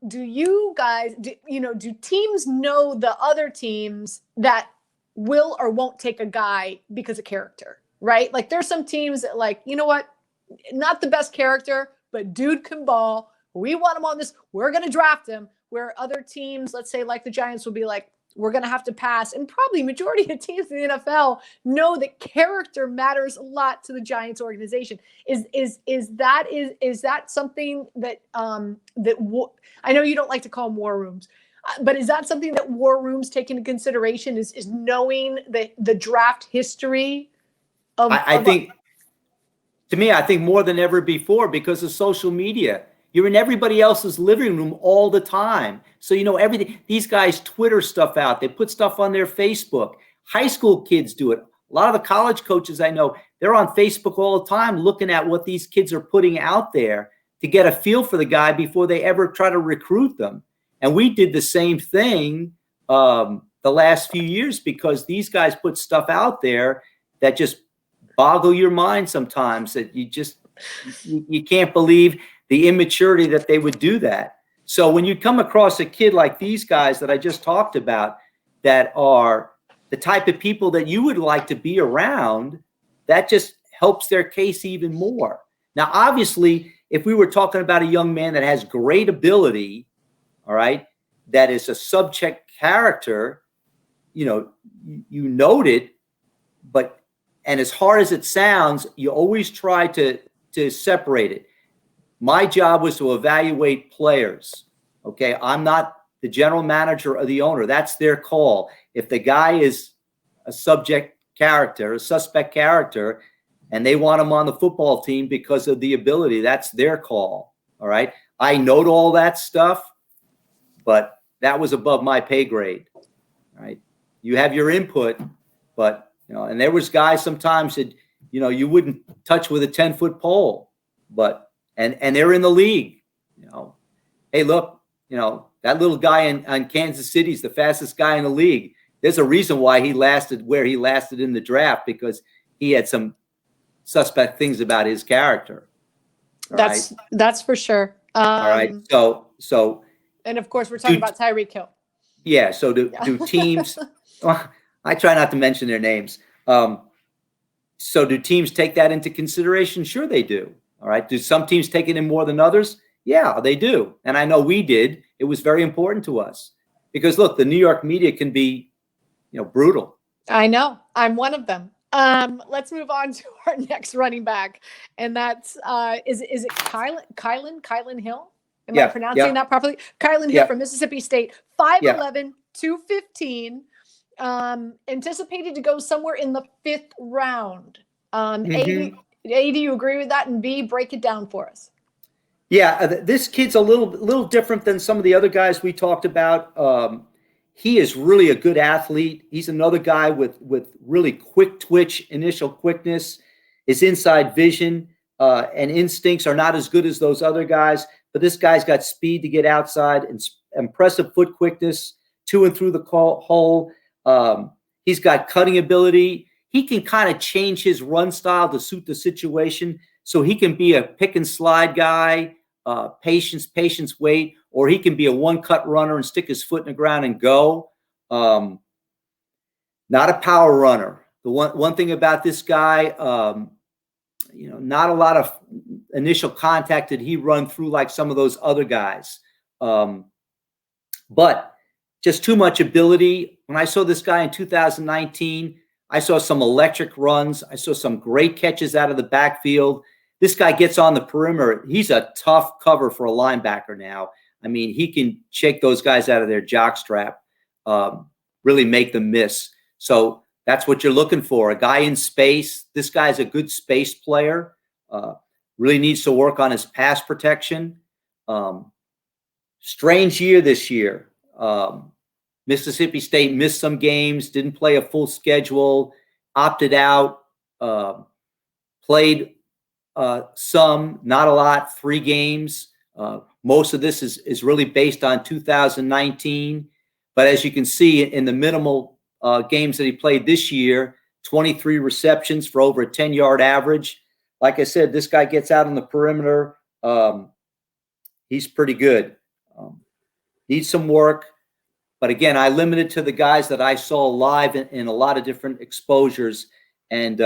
do teams know the other teams that will or won't take a guy because of character, right? Like there's some teams that like, you know what, not the best character, but dude can ball. We want him on this. We're going to draft him. Where other teams, let's say like the Giants, will be like, we're going to have to pass. And probably majority of teams in the NFL know that character matters a lot to the Giants organization. Is that something that I know you don't like to call them war rooms, but is that something that war rooms take into consideration? Is knowing the draft history of? I think
more than ever before because of social media. You're in everybody else's living room all the time. So you know everything. These guys Twitter stuff out. They put stuff on their Facebook. High school kids do it. A lot of the college coaches I know, they're on Facebook all the time looking at what these kids are putting out there to get a feel for the guy before they ever try to recruit them. And we did the same thing the last few years, because these guys put stuff out there that just boggle your mind sometimes, that you can't believe the immaturity that they would do that. So when you come across a kid like these guys that I just talked about, that are the type of people that you would like to be around, that just helps their case even more. Now, obviously, if we were talking about a young man that has great ability, all right, that is a subject character, you note it, but, and as hard as it sounds, you always try to separate it. My job was to evaluate players. Okay, I'm not the general manager or the owner. That's their call. If the guy is a suspect character, and they want him on the football team because of the ability, that's their call. All right. I note all that stuff, but that was above my pay grade. All right. You have your input, but, and there was guys sometimes that, you wouldn't touch with a 10-foot pole, but, and they're in the league, hey, look, that little guy on Kansas City is the fastest guy in the league. There's a reason why he lasted where he lasted in the draft, because he had some suspect things about his character.
That's for sure.
All right. So,
and of course we're talking about Tyreek Hill.
Yeah. So do teams, well, I try not to mention their names. So do teams take that into consideration? Sure they do. All right. Do some teams take it in more than others? Yeah, they do. And I know we did. It was very important to us because look, the New York media can be, brutal. I
know. I'm one of them. Let's move on to our next running back, and that's is it Kylin Hill? Am I pronouncing that properly? Kylin Hill from Mississippi State, 5'11", 215, anticipated to go somewhere in the 5th round. A, do you agree with that? And B, break it down for us.
Yeah, this kid's a little different than some of the other guys we talked about. He is really a good athlete. He's another guy with really quick twitch, initial quickness. His inside vision and instincts are not as good as those other guys, but this guy's got speed to get outside and impressive foot quickness to and through the hole. He's got cutting ability. He can kind of change his run style to suit the situation. So he can be a pick and slide guy, patience, wait, or he can be a one-cut runner and stick his foot in the ground and go. Not a power runner. The one thing about this guy, not a lot of initial contact did he run through like some of those other guys. But just too much ability. When I saw this guy in 2019, I saw some electric runs. I saw some great catches out of the backfield. This guy gets on the perimeter. He's a tough cover for a linebacker now. I mean, he can shake those guys out of their jockstrap, really make them miss. So that's what you're looking for, a guy in space. This guy's a good space player, really needs to work on his pass protection. Strange year this year. Mississippi State missed some games, didn't play a full schedule, opted out, played some, not a lot, 3 games. Most of this is really based on 2019. But as you can see in the minimal games that he played this year, 23 receptions for over a 10-yard average. Like I said, this guy gets out on the perimeter. He's pretty good. Needs some work. But again, I limited to the guys that I saw live in a lot of different exposures. And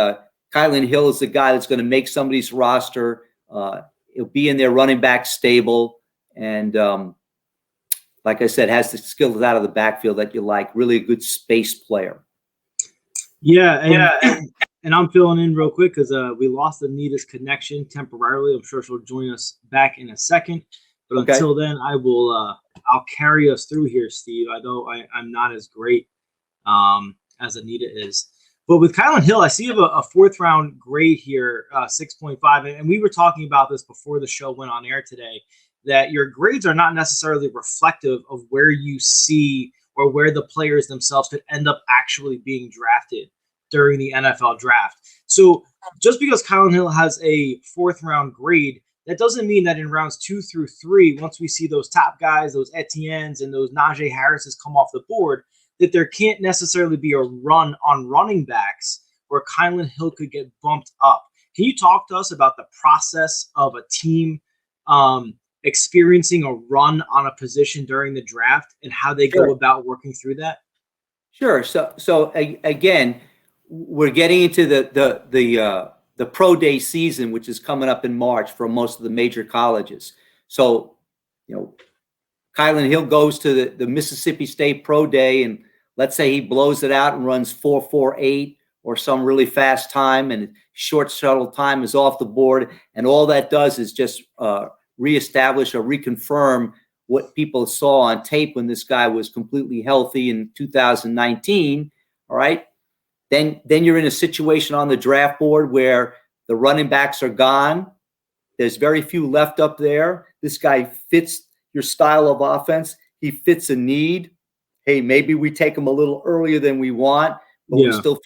Kylin Hill is the guy that's going to make somebody's roster. He'll be in their running back stable. And like I said, has the skills out of the backfield that you like. Really a good space player.
And I'm filling in real quick because we lost Anita's connection temporarily. I'm sure she'll join us back in a second. But until then, I'll carry us through here, Steve. I know I'm not as great as Anita is. But with Kylin Hill, I see you have a 4th round grade here, 6.5. And we were talking about this before the show went on air today, that your grades are not necessarily reflective of where you see or where the players themselves could end up actually being drafted during the NFL draft. So just because Kylin Hill has a 4th round grade, that doesn't mean that in rounds 2 through 3, once we see those top guys, those Etiennes and those Najee Harrises come off the board, that there can't necessarily be a run on running backs where Kylin Hill could get bumped up. Can you talk to us about the process of a team experiencing a run on a position during the draft and how they go about working through that?
Sure. So again, we're getting into the pro day season, which is coming up in March for most of the major colleges. So, Kylin Hill goes to the Mississippi State Pro Day, and let's say he blows it out and runs 4.48 or some really fast time, and short shuttle time is off the board. And all that does is just reestablish or reconfirm what people saw on tape when this guy was completely healthy in 2019. All right. Then you're in a situation on the draft board where the running backs are gone. There's very few left up there. This guy fits your style of offense. He fits a need. Hey, maybe we take him a little earlier than we want, but we still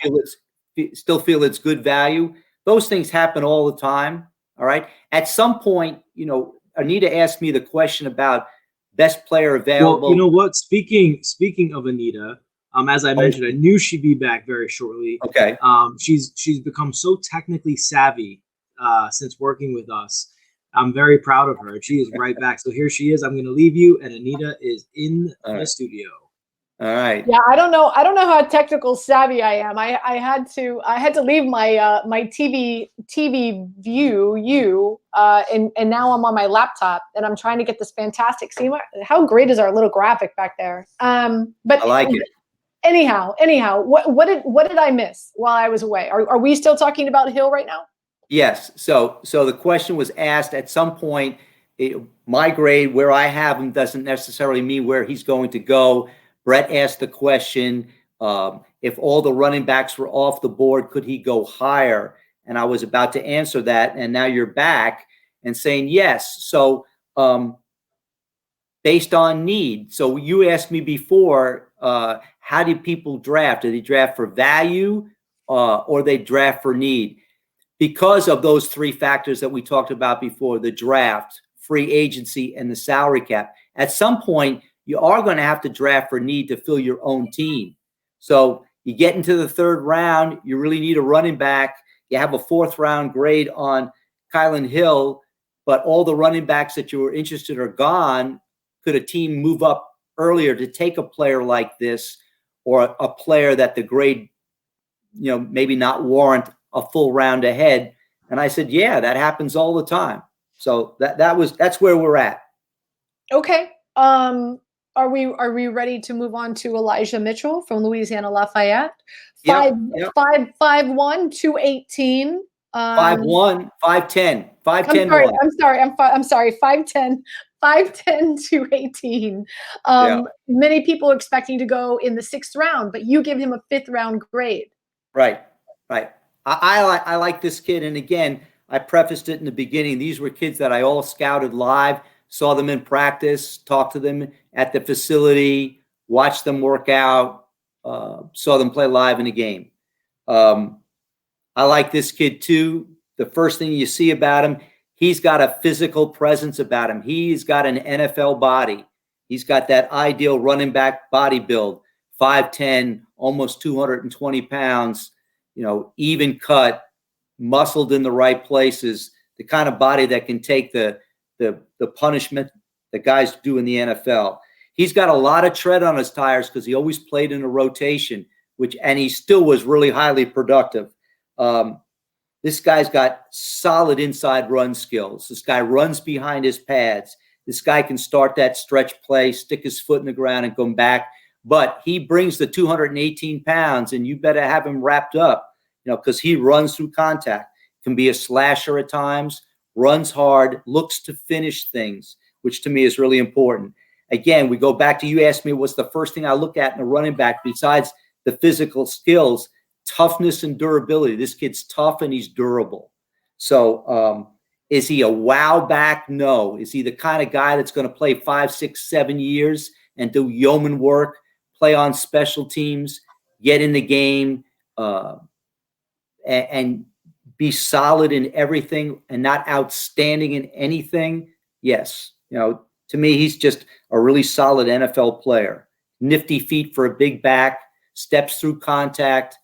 feel it's good value. Those things happen all the time. All right. At some point, Anita asked me the question about best player available.
Well, you know what? Speaking of Anita, as I mentioned, I knew she'd be back very shortly.
Okay.
She's become so technically savvy since working with us. I'm very proud of her. She is right back. So here she is. I'm going to leave you, and Anita is in the studio.
All right.
Yeah, I don't know how technical savvy I am. I had to leave my my TV view and now I'm on my laptop and I'm trying to get this fantastic. See how great is our little graphic back there? But
I like it.
Anyhow, what did I miss while I was away? Are we still talking about Hill right now?
Yes. So the question was asked at some point. My grade where I have him doesn't necessarily mean where he's going to go. Brett asked the question, if all the running backs were off the board, could he go higher? And I was about to answer that. And now you're back and saying yes. So based on need. So you asked me before, how did people draft? Did they draft for value or they draft for need? Because of those three factors that we talked about before, the draft, free agency, and the salary cap, at some point, you are going to have to draft for need to fill your own team. So you get into the third round, you really need a running back. You have a fourth round grade on Kylin Hill, but all the running backs that you were interested are gone. Could a team move up earlier to take a player like this or a player that the grade, maybe not warrant a full round ahead? And I said, yeah, that happens all the time. So that's where we're at.
Okay. Are we ready to move on to Elijah Mitchell from Louisiana Lafayette? 5'1", 218.
5'1", 5'10", 5'10".
I'm sorry. 5'10", 218. Many people expecting to go in the 6th round, but you give him a 5th round grade.
Right. I like this kid, and again, I prefaced it in the beginning. These were kids that I all scouted live. Saw them in practice, talked to them at the facility, watched them work out, saw them play live in a game. I like this kid too. The first thing you see about him, he's got a physical presence about him. He's got an NFL body. He's got that ideal running back body build, 5'10", almost 220 pounds, even cut, muscled in the right places, the kind of body that can take the punishment that guys do in the NFL. He's got a lot of tread on his tires because he always played in a rotation, and he still was really highly productive. This guy's got solid inside run skills. This guy runs behind his pads. This guy can start that stretch play, stick his foot in the ground and come back. But he brings the 218 pounds, and you better have him wrapped up, because he runs through contact. Can be a slasher at times. Runs hard, looks to finish things, which to me is really important. Again, we go back to, you asked me what's the first thing I look at in a running back besides the physical skills, toughness and durability. This kid's tough and he's durable. So is he a wow back? No. Is he the kind of guy that's going to play 5, 6, 7 years and do yeoman work, play on special teams, get in the game, and be solid in everything and not outstanding in anything? Yes. To me, he's just a really solid NFL player. Nifty feet for a big back, steps through contact,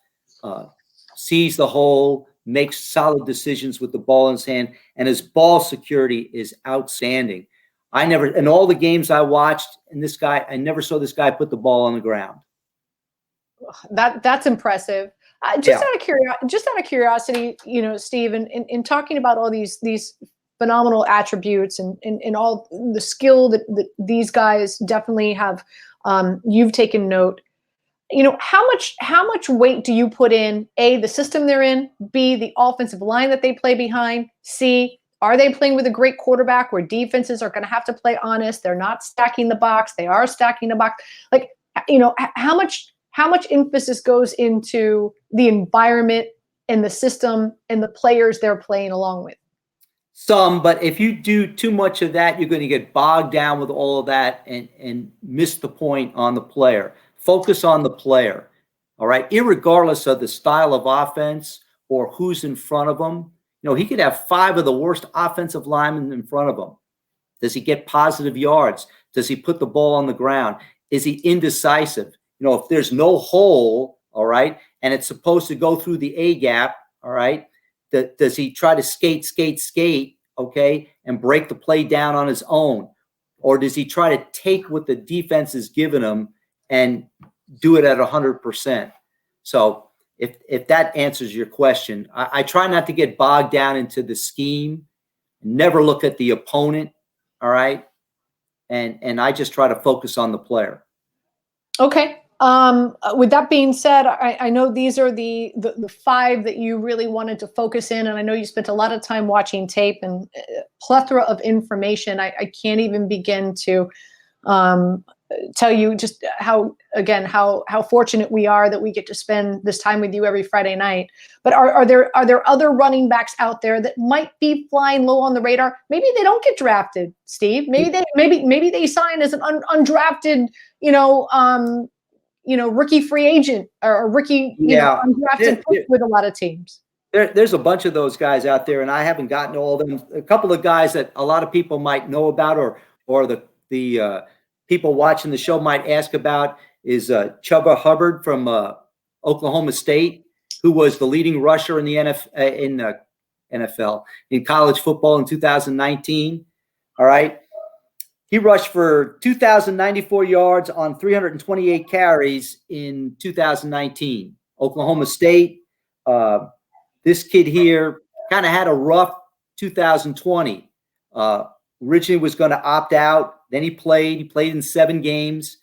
sees the hole, makes solid decisions with the ball in his hand, and his ball security is outstanding. In all the games I watched, I never saw this guy put the ball on the ground.
That's impressive. Just out of curiosity, Steve, in talking about all these phenomenal attributes and all the skill that these guys definitely have, you've taken note. How much weight do you put in A, the system they're in, B, the offensive line that they play behind, C, are they playing with a great quarterback where defenses are going to have to play honest? They're not stacking the box. They are stacking the box. How much emphasis goes into the environment and the system and the players they're playing along with?
Some, but if you do too much of that, you're going to get bogged down with all of that and miss the point on the player. Focus on the player, all right? Irregardless of the style of offense or who's in front of him. He could have 5 of the worst offensive linemen in front of him. Does he get positive yards? Does he put the ball on the ground? Is he indecisive? If there's no hole, all right, and it's supposed to go through the A gap, all right, does he try to skate, okay, and break the play down on his own? Or does he try to take what the defense is giving him and do it at 100%? So if that answers your question, I try not to get bogged down into the scheme, never look at the opponent, all right? And I just try to focus on the player.
Okay. With that being said, I know these are the 5 that you really wanted to focus in, and I know you spent a lot of time watching tape and plethora of information. I can't even begin to tell you just how fortunate we are that we get to spend this time with you every Friday night. But are there other running backs out there that might be flying low on the radar? Maybe they don't get drafted, Steve. Maybe they sign as an undrafted, rookie free agent or rookie, undrafted pick with a lot of teams.
There's a bunch of those guys out there, and I haven't gotten all of them. A couple of guys that a lot of people might know about, or the people watching the show might ask about, is Chuba Hubbard from Oklahoma State, who was the leading rusher in the NFL in college football in 2019. All right. He rushed for 2,094 yards on 328 carries in 2019. Oklahoma State. This kid here kind of had a rough 2020. Originally was going to opt out. Then he played in 7 games,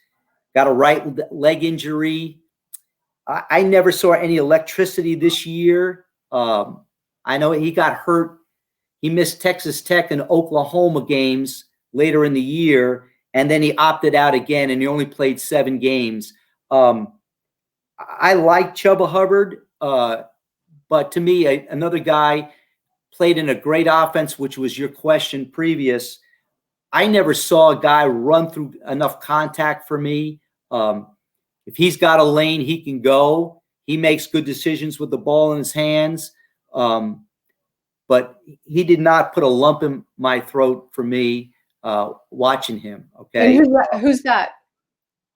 got a right leg injury. I never saw any electricity this year. I know he got hurt. He missed Texas Tech and Oklahoma games later in the year, and then he opted out again, and he only played 7 games. I like Chuba Hubbard, but to me, another guy played in a great offense, which was your question previous. I never saw a guy run through enough contact for me. If he's got a lane, he can go. He makes good decisions with the ball in his hands. But he did not put a lump in my throat for me watching him. Okay.
And who's that?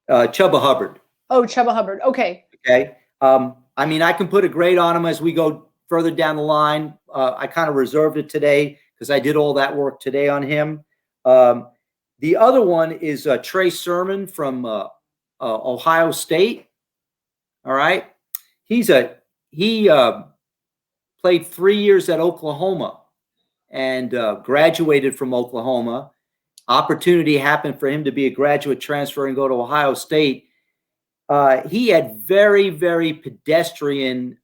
Chuba Hubbard.
Oh, Chuba Hubbard. Okay.
Okay. I can put a grade on him as we go further down the line. I kind of reserved it today because I did all that work today on him. The other one is Trey Sermon from Ohio State. All right. He played 3 years at Oklahoma and graduated from Oklahoma. Opportunity happened for him to be a graduate transfer and go to Ohio State. He had very, very pedestrian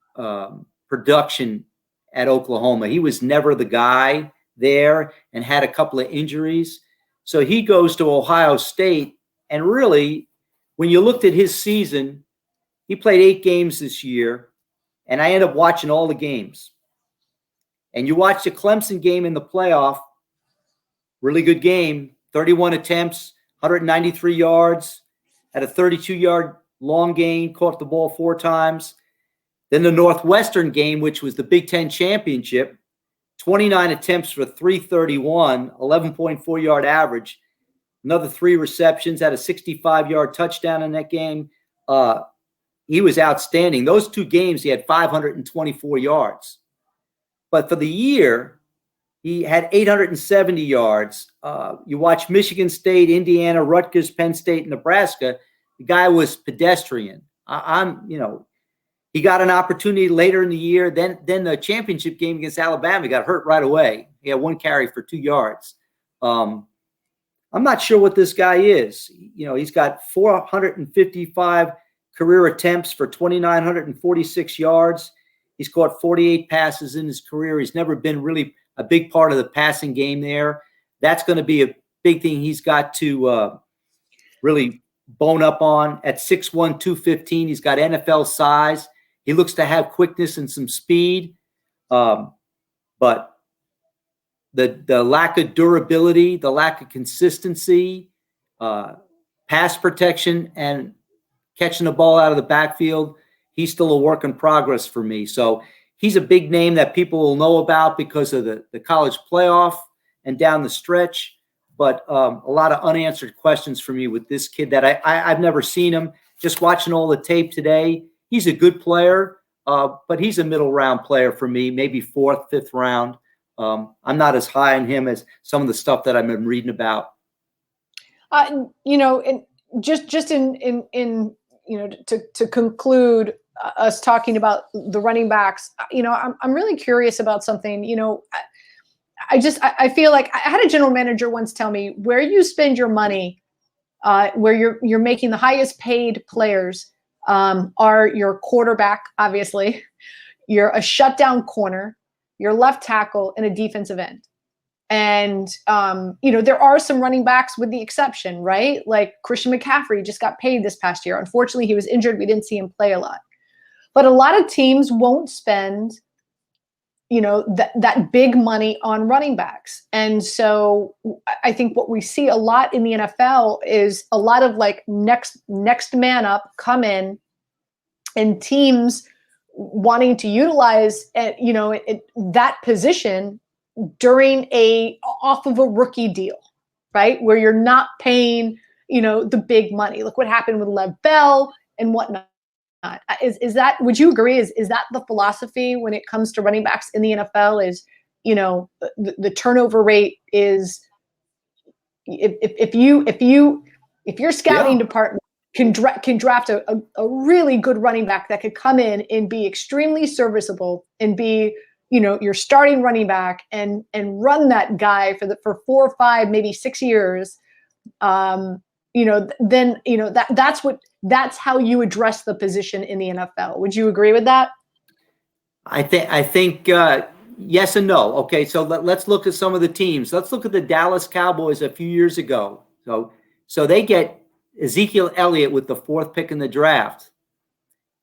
production at Oklahoma. He was never the guy there and had a couple of injuries. So he goes to Ohio State, and really, when you looked at his season, he played 8 games this year, and I ended up watching all the games. And you watch the Clemson game in the playoff, really good game, 31 attempts, 193 yards, had a 32-yard long gain, caught the ball 4 times. Then the Northwestern game, which was the Big Ten championship, 29 attempts for 331, 11.4 yard average, another 3 receptions, had a 65-yard touchdown in that game. He was outstanding. Those 2 games, he had 524 yards. But for the year, he had 870 yards. You watch Michigan State, Indiana, Rutgers, Penn State, Nebraska. The guy was pedestrian. He got an opportunity later in the year. Then the championship game against Alabama, he got hurt right away. He had 1 carry for 2 yards. I'm not sure what this guy is. He's got 455 career attempts for 2,946 yards. He's caught 48 passes in his career. He's never been really a big part of the passing game there. That's going to be a big thing he's got to really bone up on. At 6'1", 215, he's got NFL size. He looks to have quickness and some speed. But the lack of durability, the lack of consistency, pass protection, and catching the ball out of the backfield, he's still a work in progress for me. So he's a big name that people will know about because of the college playoff and down the stretch. But a lot of unanswered questions for me with this kid that I've never seen him. Just watching all the tape today, he's a good player, but he's a middle round player for me, maybe 4th, 5th round. I'm not as high on him as some of the stuff that I've been reading about.
To conclude us talking about the running backs, I'm really curious about something. I feel like I had a general manager once tell me, where you spend your money, where you're making the highest paid players are your quarterback, obviously, you're a shutdown corner, your left tackle, and a defensive end. And, there are some running backs with the exception, right? Like Christian McCaffrey just got paid this past year. Unfortunately, he was injured. We didn't see him play a lot. But a lot of teams won't spend, that big money on running backs. And so I think what we see a lot in the NFL is a lot of like next man up, come in, and teams wanting to utilize, that position during off of a rookie deal, right? Where you're not paying, the big money. Look what happened with Lev Bell and whatnot. Is that, would you agree? Is that the philosophy when it comes to running backs in the NFL? Is, the turnover rate is, if your scouting department can draft a really good running back that could come in and be extremely serviceable and be, your starting running back and run that guy for 4 or 5, maybe 6 years, then that's how you address the position in the NFL. Would you agree with that?
I think yes and no. Okay, so let's look at some of the teams. Let's look at the Dallas Cowboys a few years ago. So they get Ezekiel Elliott with the 4th pick in the draft.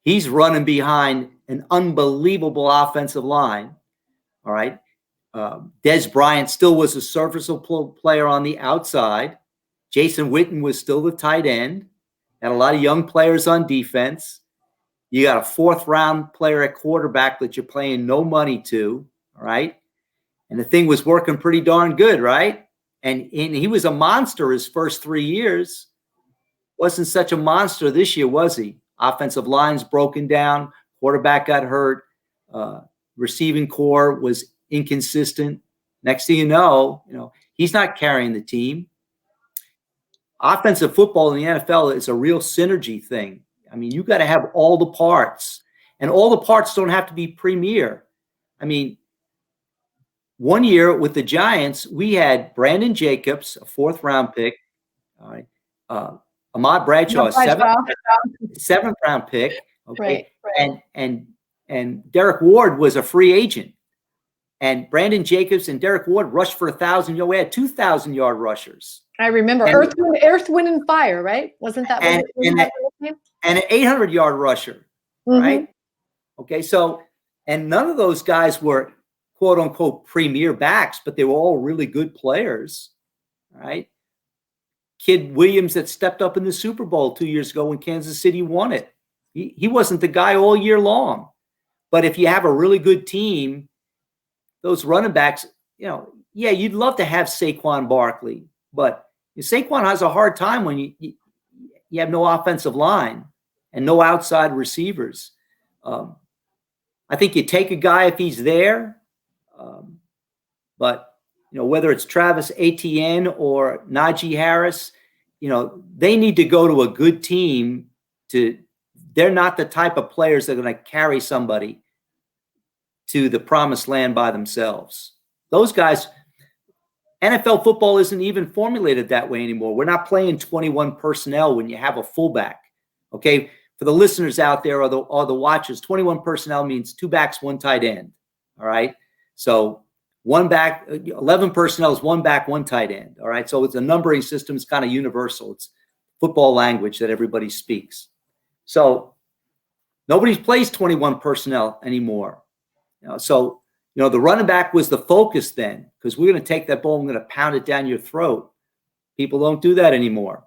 He's running behind an unbelievable offensive line. All right. Des Bryant still was a serviceable player on the outside. Jason Witten was still the tight end. Had a lot of young players on defense. You got a 4th round player at quarterback that you're paying no money to. All right. And the thing was working pretty darn good, right? And he was a monster his first 3 years. Wasn't such a monster this year, was he? Offensive line's broken down. Quarterback got hurt. Receiving core was inconsistent. Next thing you know, he's not carrying the team. Offensive football in the NFL is a real synergy thing. I mean, you got to have all the parts, and all the parts don't have to be premier. I mean, one year with the Giants, we had Brandon Jacobs, a 4th round pick. All right. Ahmad Bradshaw, a 7th round pick. Okay. Right. And Derek Ward was a free agent. And Brandon Jacobs and Derek Ward rushed for 1,000 yards. We had 2,000-yard rushers.
I remember Earth, Wind, and Fire, right? Wasn't that
and an 800-yard rusher, right? Okay, so and none of those guys were quote unquote premier backs, but they were all really good players, right? Kid Williams that stepped up in the Super Bowl 2 years ago when Kansas City won it. He wasn't the guy all year long. But if you have a really good team, those running backs, yeah, you'd love to have Saquon Barkley, but Saquon has a hard time when you have no offensive line and no outside receivers. I think you take a guy if he's there, but whether it's Travis Etienne or Najee Harris, they need to go to a good team. They're not the type of players that are going to carry somebody to the promised land by themselves. Those guys, NFL football isn't even formulated that way anymore. We're not playing 21 personnel when you have a fullback. Okay, for the listeners out there or the watchers, 21 personnel means 2 backs, 1 tight end. All right, so 1 back, 11 personnel is 1 back, 1 tight end. All right, so it's a numbering system. It's kind of universal. It's football language that everybody speaks. So nobody plays 21 personnel anymore. So the running back was the focus then, because we're going to take that ball and we're going to pound it down your throat. People don't do that anymore.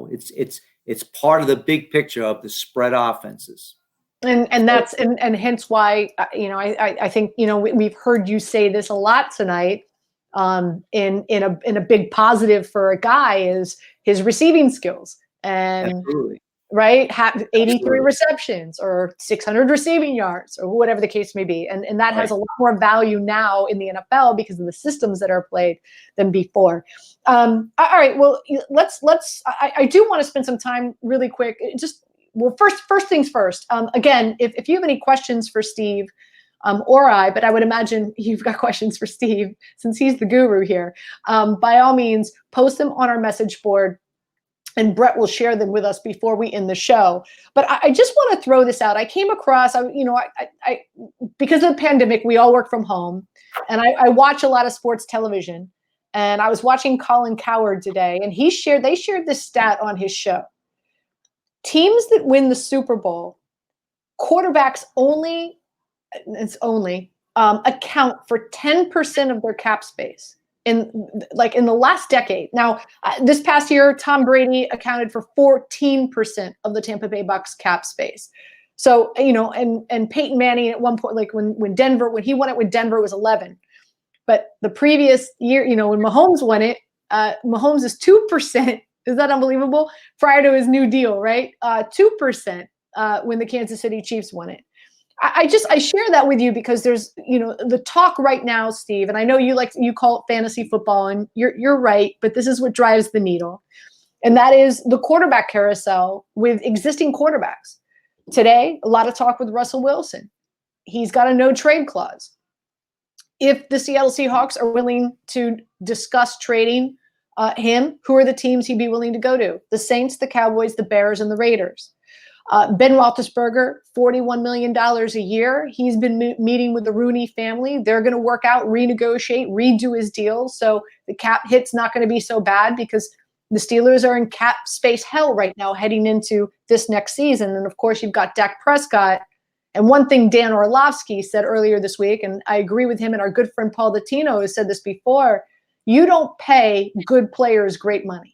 It's part of the big picture of the spread offenses. And
hence why I think we've heard you say this a lot tonight. In a big positive for a guy is his receiving skills, and
absolutely.
Right, have 83 receptions or 600 receiving yards or whatever the case may be, and that has a lot more value now in the NFL because of the systems that are played than before. All right, well, let's. I do want to spend some time really quick. First things first. Again, if you have any questions for Steve or but I would imagine you've got questions for Steve since he's the guru here. By all means, post them on our message board. And Brett will share them with us before we end the show. But I just want to throw this out. I came across, because of the pandemic, we all work from home. And I watch a lot of sports television. And I was watching Colin Cowherd today. And they shared this stat on his show. Teams that win the Super Bowl, quarterbacks only account for 10% of their cap space. In the last decade. Now, this past year, Tom Brady accounted for 14% of the Tampa Bay Bucks cap space. So, and Peyton Manning at one point, when he won it with Denver, it was 11. But the previous year, when Mahomes won it, Mahomes is 2%. Is that unbelievable? Prior to his new deal, right? 2% when the Kansas City Chiefs won it. I share that with you because there's, the talk right now, Steve, and I know you call it fantasy football, and you're right, but this is what drives the needle. And that is the quarterback carousel with existing quarterbacks. Today, a lot of talk with Russell Wilson. He's got a no trade clause. If the Seattle Seahawks are willing to discuss trading him, who are the teams he'd be willing to go to? The Saints, the Cowboys, the Bears, and the Raiders. Ben Roethlisberger, $41 million a year. He's been meeting with the Rooney family. They're going to work out, renegotiate, redo his deal. So the cap hit's not going to be so bad because the Steelers are in cap space hell right now heading into this next season. And of course, you've got Dak Prescott. And one thing Dan Orlovsky said earlier this week, and I agree with him, and our good friend Paul Latino has said this before, you don't pay good players great money.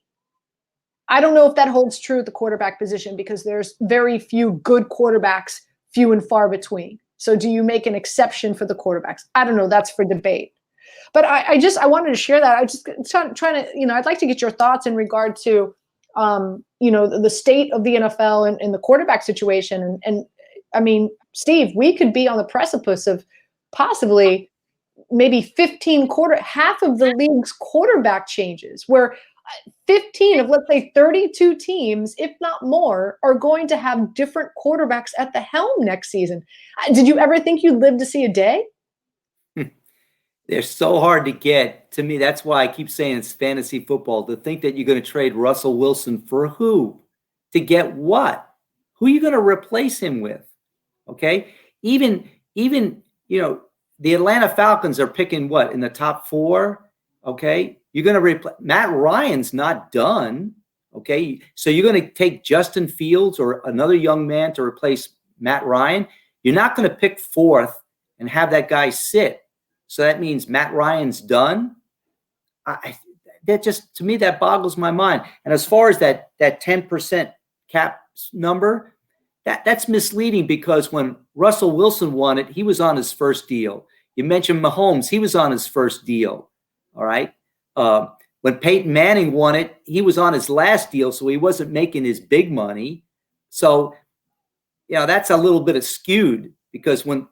I don't know if that holds true at the quarterback position because there's very few good quarterbacks, few and far between. So do you make an exception for the quarterbacks? I don't know. That's for debate. But I wanted to share that. I just trying to, I'd like to get your thoughts in regard to, the state of the NFL and the quarterback situation. And I mean, Steve, we could be on the precipice of possibly maybe half of the league's quarterback changes where 15 of, let's say, 32 teams, if not more, are going to have different quarterbacks at the helm next season. Did you ever think you'd live to see a day?
They're so hard to get. To me, that's why I keep saying it's fantasy football. To think that you're going to trade Russell Wilson for who? To get what? Who are you going to replace him with? Okay? Even the Atlanta Falcons are picking what, in the top 4? Okay? You're going to replace Matt Ryan's not done. Okay. So you're going to take Justin Fields or another young man to replace Matt Ryan. You're not going to pick 4th and have that guy sit. So that means Matt Ryan's done. To me, that boggles my mind. And as far as that 10% cap number, that's misleading, because when Russell Wilson won it, he was on his first deal. You mentioned Mahomes, he was on his first deal. All right. When Peyton Manning won it, he was on his last deal, so he wasn't making his big money. So, that's a little bit skewed, because when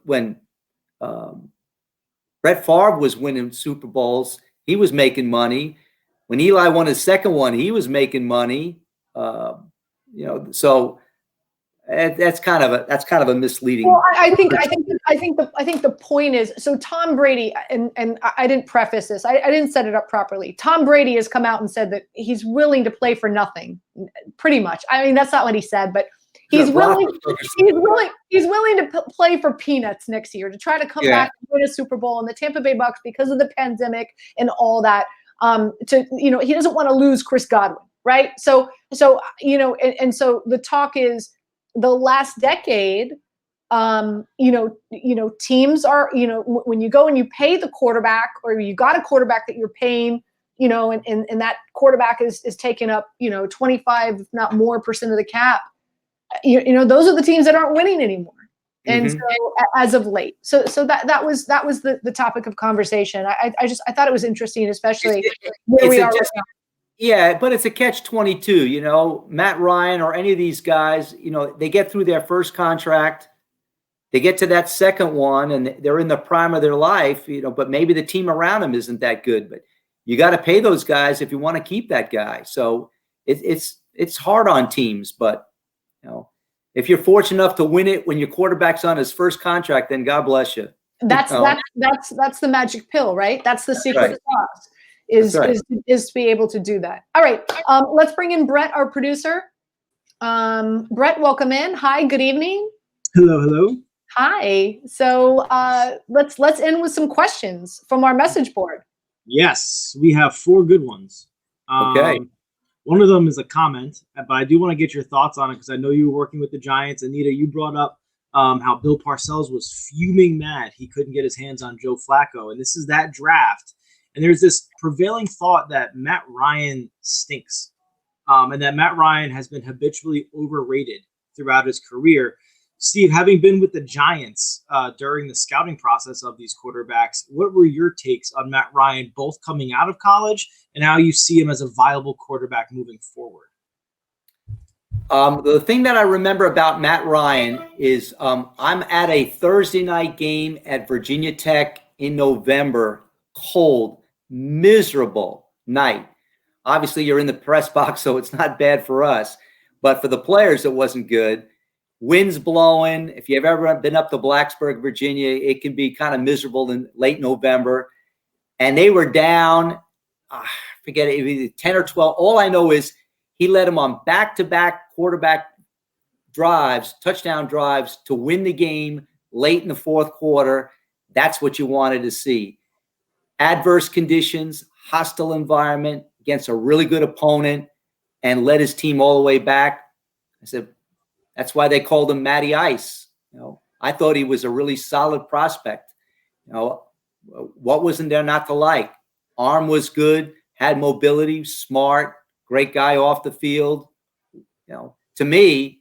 Brett Favre was winning Super Bowls, he was making money. When Eli won his second one, he was making money. So that's kind of a misleading.
Well, I think the point is, so Tom Brady, and I didn't preface this, I didn't set it up properly. Tom Brady has come out and said that he's willing to play for nothing, pretty much. I mean, that's not what he said, but he's willing to play for peanuts next year, to try to come back and win a Super Bowl. And the Tampa Bay Bucks, because of the pandemic and all that, he doesn't want to lose Chris Godwin, right? So so the talk is, the last decade, teams are, when you go and you pay the quarterback, or you got a quarterback that you're paying, and that quarterback is taking up, 25, if not more % of the cap, those are the teams that aren't winning anymore. And so as of late, so that was the topic of conversation. I thought it was interesting, especially where we are right now.
Yeah, but it's a catch-22, Matt Ryan or any of these guys, they get through their first contract, they get to that second one, and they're in the prime of their life, but maybe the team around them isn't that good. But you got to pay those guys if you want to keep that guy. So it's hard on teams, but if you're fortunate enough to win it when your quarterback's on his first contract, then God bless you.
That's the magic pill, right? That's the secret sauce. Is to be able to do that. All right, let's bring in Brett, our producer. Brett, welcome in. Hi, good evening.
Hello.
Hi. So let's end with some questions from our message board. Yes, we have 4 good ones.
Okay.
One of them is a comment, but I do want to get your thoughts on it, because I know you were working with the Giants. Anita, you brought up how Bill Parcells was fuming mad he couldn't get his hands on Joe Flacco, and this is that draft. And there's this prevailing thought that Matt Ryan stinks, and that Matt Ryan has been habitually overrated throughout his career. Steve, having been with the Giants during the scouting process of these quarterbacks, what were your takes on Matt Ryan, both coming out of college and how you see him as a viable quarterback moving forward?
The thing that I remember about Matt Ryan is I'm at a Thursday night game at Virginia Tech in November, cold, miserable night. Obviously, you're in the press box, so it's not bad for us. But for the players, it wasn't good. Winds blowing. If you've ever been up to Blacksburg, Virginia, it can be kind of miserable in late November. And they were down, forget it, either 10 or 12. All I know is he led them on back-to-back quarterback drives, touchdown drives, to win the game late in the fourth quarter. That's what you wanted to see. Adverse conditions, hostile environment against a really good opponent, and led his team all the way back. I said, that's why they called him Matty Ice. I thought he was a really solid prospect. What wasn't there not to like? Arm was good, had mobility, smart, great guy off the field. To me,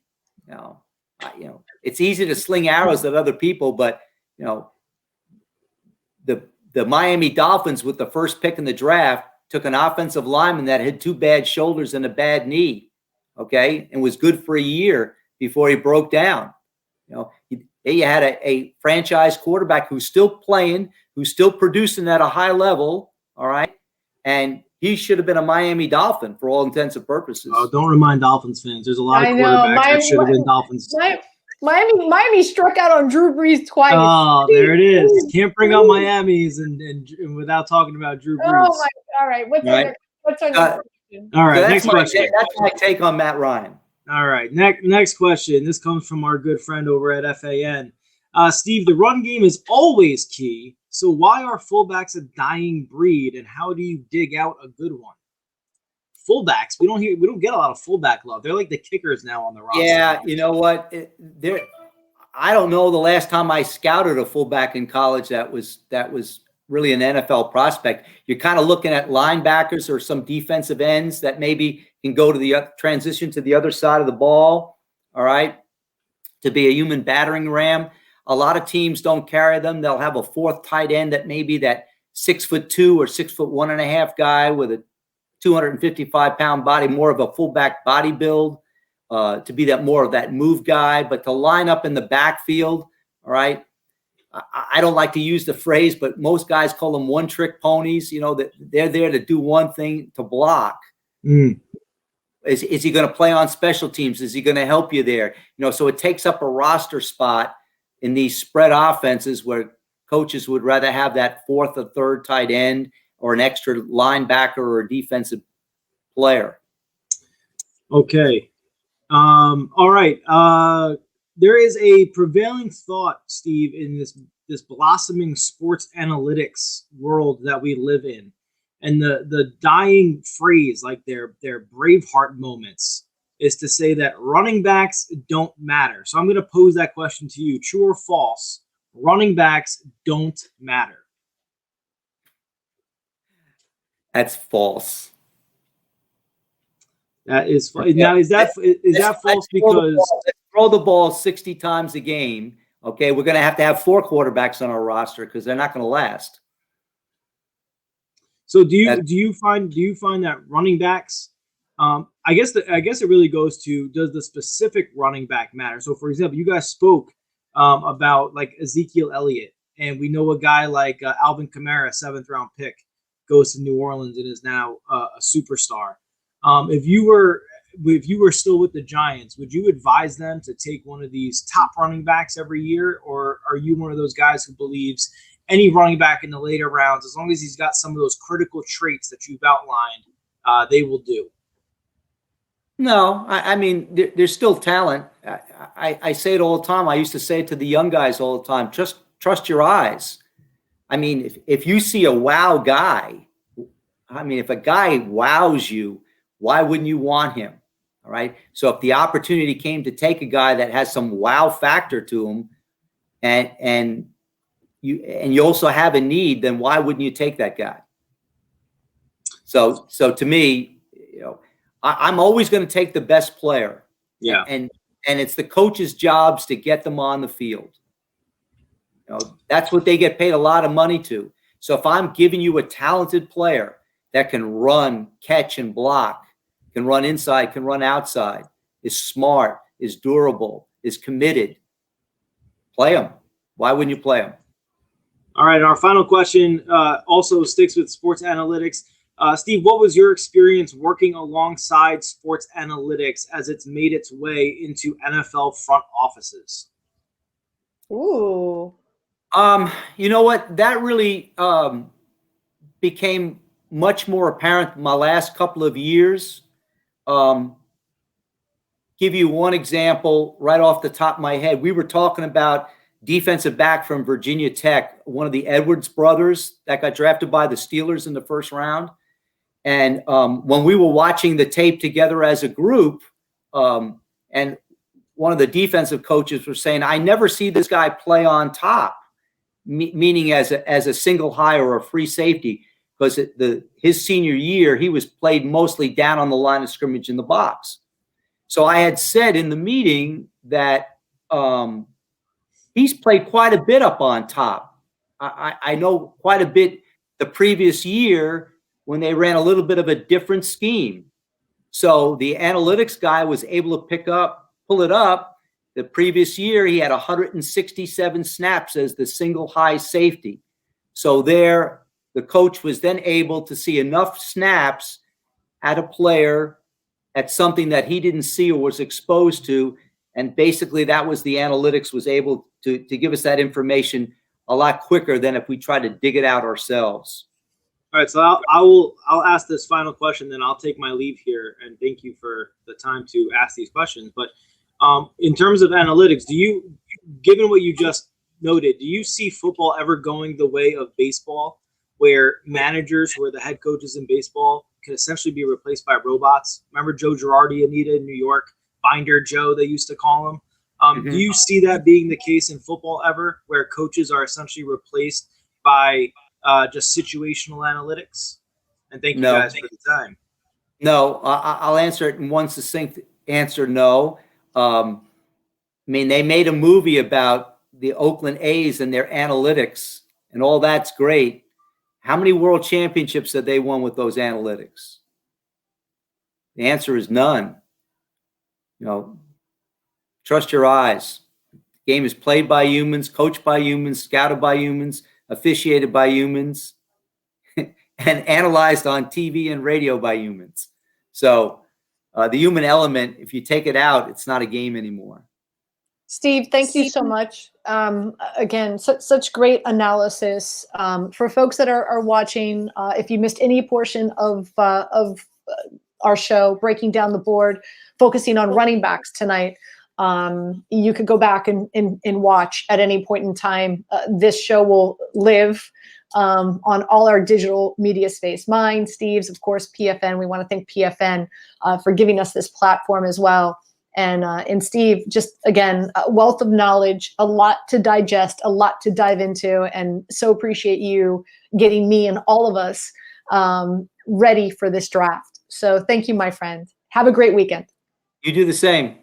it's easy to sling arrows at other people, but the Miami Dolphins, with the first pick in the draft, took an offensive lineman that had 2 bad shoulders and a bad knee, and was good for a year before he broke down. You had a franchise quarterback who's still playing, who's still producing at a high level, all right? And he should have been a Miami Dolphin for all intents and purposes.
Oh, don't remind Dolphins fans. There's a lot of quarterbacks that should have been Dolphins.
Miami struck out on Drew Brees twice.
Oh, there it is. Can't bring up Miami's and without talking about Drew Brees.
Oh my! All right. What's our next question?
All right.
So
next question.
That's my take on Matt Ryan.
All right. Next question. This comes from our good friend over at FAN. Steve, the run game is always key. So why are fullbacks a dying breed, and how do you dig out a good one? Fullbacks, we don't get a lot of fullback love. They're like the kickers now on the roster.
Yeah, you know what? I don't know the last time I scouted a fullback in college that was really an NFL prospect. You're kind of looking at linebackers or some defensive ends that maybe can go to the transition to the other side of the ball. All right. to be a human battering ram. A lot of teams don't carry them. They'll have a fourth tight end that may be that 6'2" or 6'1.5" guy with a 255-pound body, more of a fullback body build, to be that more of that move guy. But to line up in the backfield, all right, I don't like to use the phrase, but most guys call them one-trick ponies. You know, that they're there to do one thing, to block. Is he going to play on special teams? Is he going to help you there? You know, so it takes up a roster spot in these spread offenses where coaches would rather have that fourth or third tight end or an extra linebacker or a defensive player.
Okay. All right. There is a prevailing thought, Steve, in this blossoming sports analytics world that we live in. And the dying phrase, like their Braveheart moments, is to say that running backs don't matter. So I'm going to pose that question to you. True or false? Running backs don't matter.
That's false.
That is now. Is that false? Because
let's throw the ball 60 times a game. Okay, we're going to have 4 quarterbacks on our roster because they're not going to last.
So do you find that running backs? I guess it really goes to, does the specific running back matter? So for example, you guys spoke about like Ezekiel Elliott, and we know a guy like Alvin Kamara, 7th round pick, goes to New Orleans and is now a superstar. If you were still with the Giants, would you advise them to take one of these top running backs every year, or are you one of those guys who believes any running back in the later rounds, as long as he's got some of those critical traits that you've outlined, they will do?
No, I mean, there's still talent. I say it all the time. I used to say it to the young guys all the time. Just trust your eyes. I mean, if you see a wow guy, I mean, if a guy wows you, why wouldn't you want him? All right. So if the opportunity came to take a guy that has some wow factor to him, and you also have a need, then why wouldn't you take that guy? So to me, you know, I'm always going to take the best player.
Yeah.
And it's the coach's jobs to get them on the field. You know, that's what they get paid a lot of money to. So if I'm giving you a talented player that can run, catch, and block, can run inside, can run outside, is smart, is durable, is committed, play him. Why wouldn't you play him?
All right. Our final question also sticks with sports analytics. Steve, what was your experience working alongside sports analytics as it's made its way into NFL front offices?
Ooh.
You know what? That really became much more apparent in my last couple of years. Give you one example right off the top of my head. We were talking about defensive back from Virginia Tech, one of the Edwards brothers that got drafted by the Steelers in the first round. And when we were watching the tape together as a group, and one of the defensive coaches was saying, I never see this guy play on top, meaning as a single high or a free safety, because his senior year, he was played mostly down on the line of scrimmage in the box. So I had said in the meeting that he's played quite a bit up on top. I know quite a bit the previous year when they ran a little bit of a different scheme. So the analytics guy was able to pull it up. The previous year, he had 167 snaps as the single high safety. So there, the coach was then able to see enough snaps at a player at something that he didn't see or was exposed to. And basically that was the analytics was able to give us that information a lot quicker than if we tried to dig it out ourselves.
All right, so I'll ask this final question, then I'll take my leave here, and thank you for the time to ask these questions. But in terms of analytics, given what you just noted, do you see football ever going the way of baseball, where managers who are the head coaches in baseball can essentially be replaced by robots? Remember Joe Girardi, Anita, in New York, Binder Joe, they used to call him. Do you see that being the case in football ever, where coaches are essentially replaced by just situational analytics? And thank you guys for the time.
No, I'll answer it in one succinct answer. No, I mean, they made a movie about the Oakland A's and their analytics, and all that's great. How many world championships have they won with those analytics? The answer is none. You know, trust your eyes. The game is played by humans, coached by humans, scouted by humans, officiated by humans, and analyzed on TV and radio by humans. So the human element, if you take it out, it's not a game anymore.
Steve, thank you so much. Again, such great analysis. For folks that are watching, if you missed any portion of our show, breaking down the board, focusing on running backs tonight, you could go back and watch at any point in time. This show will live on all our digital media space. Mine, Steve's, of course, PFN. We want to thank PFN for giving us this platform as well. And Steve, just again, a wealth of knowledge, a lot to digest, a lot to dive into, and so appreciate you getting me and all of us ready for this draft. So thank you, my friend. Have a great weekend.
You do the same.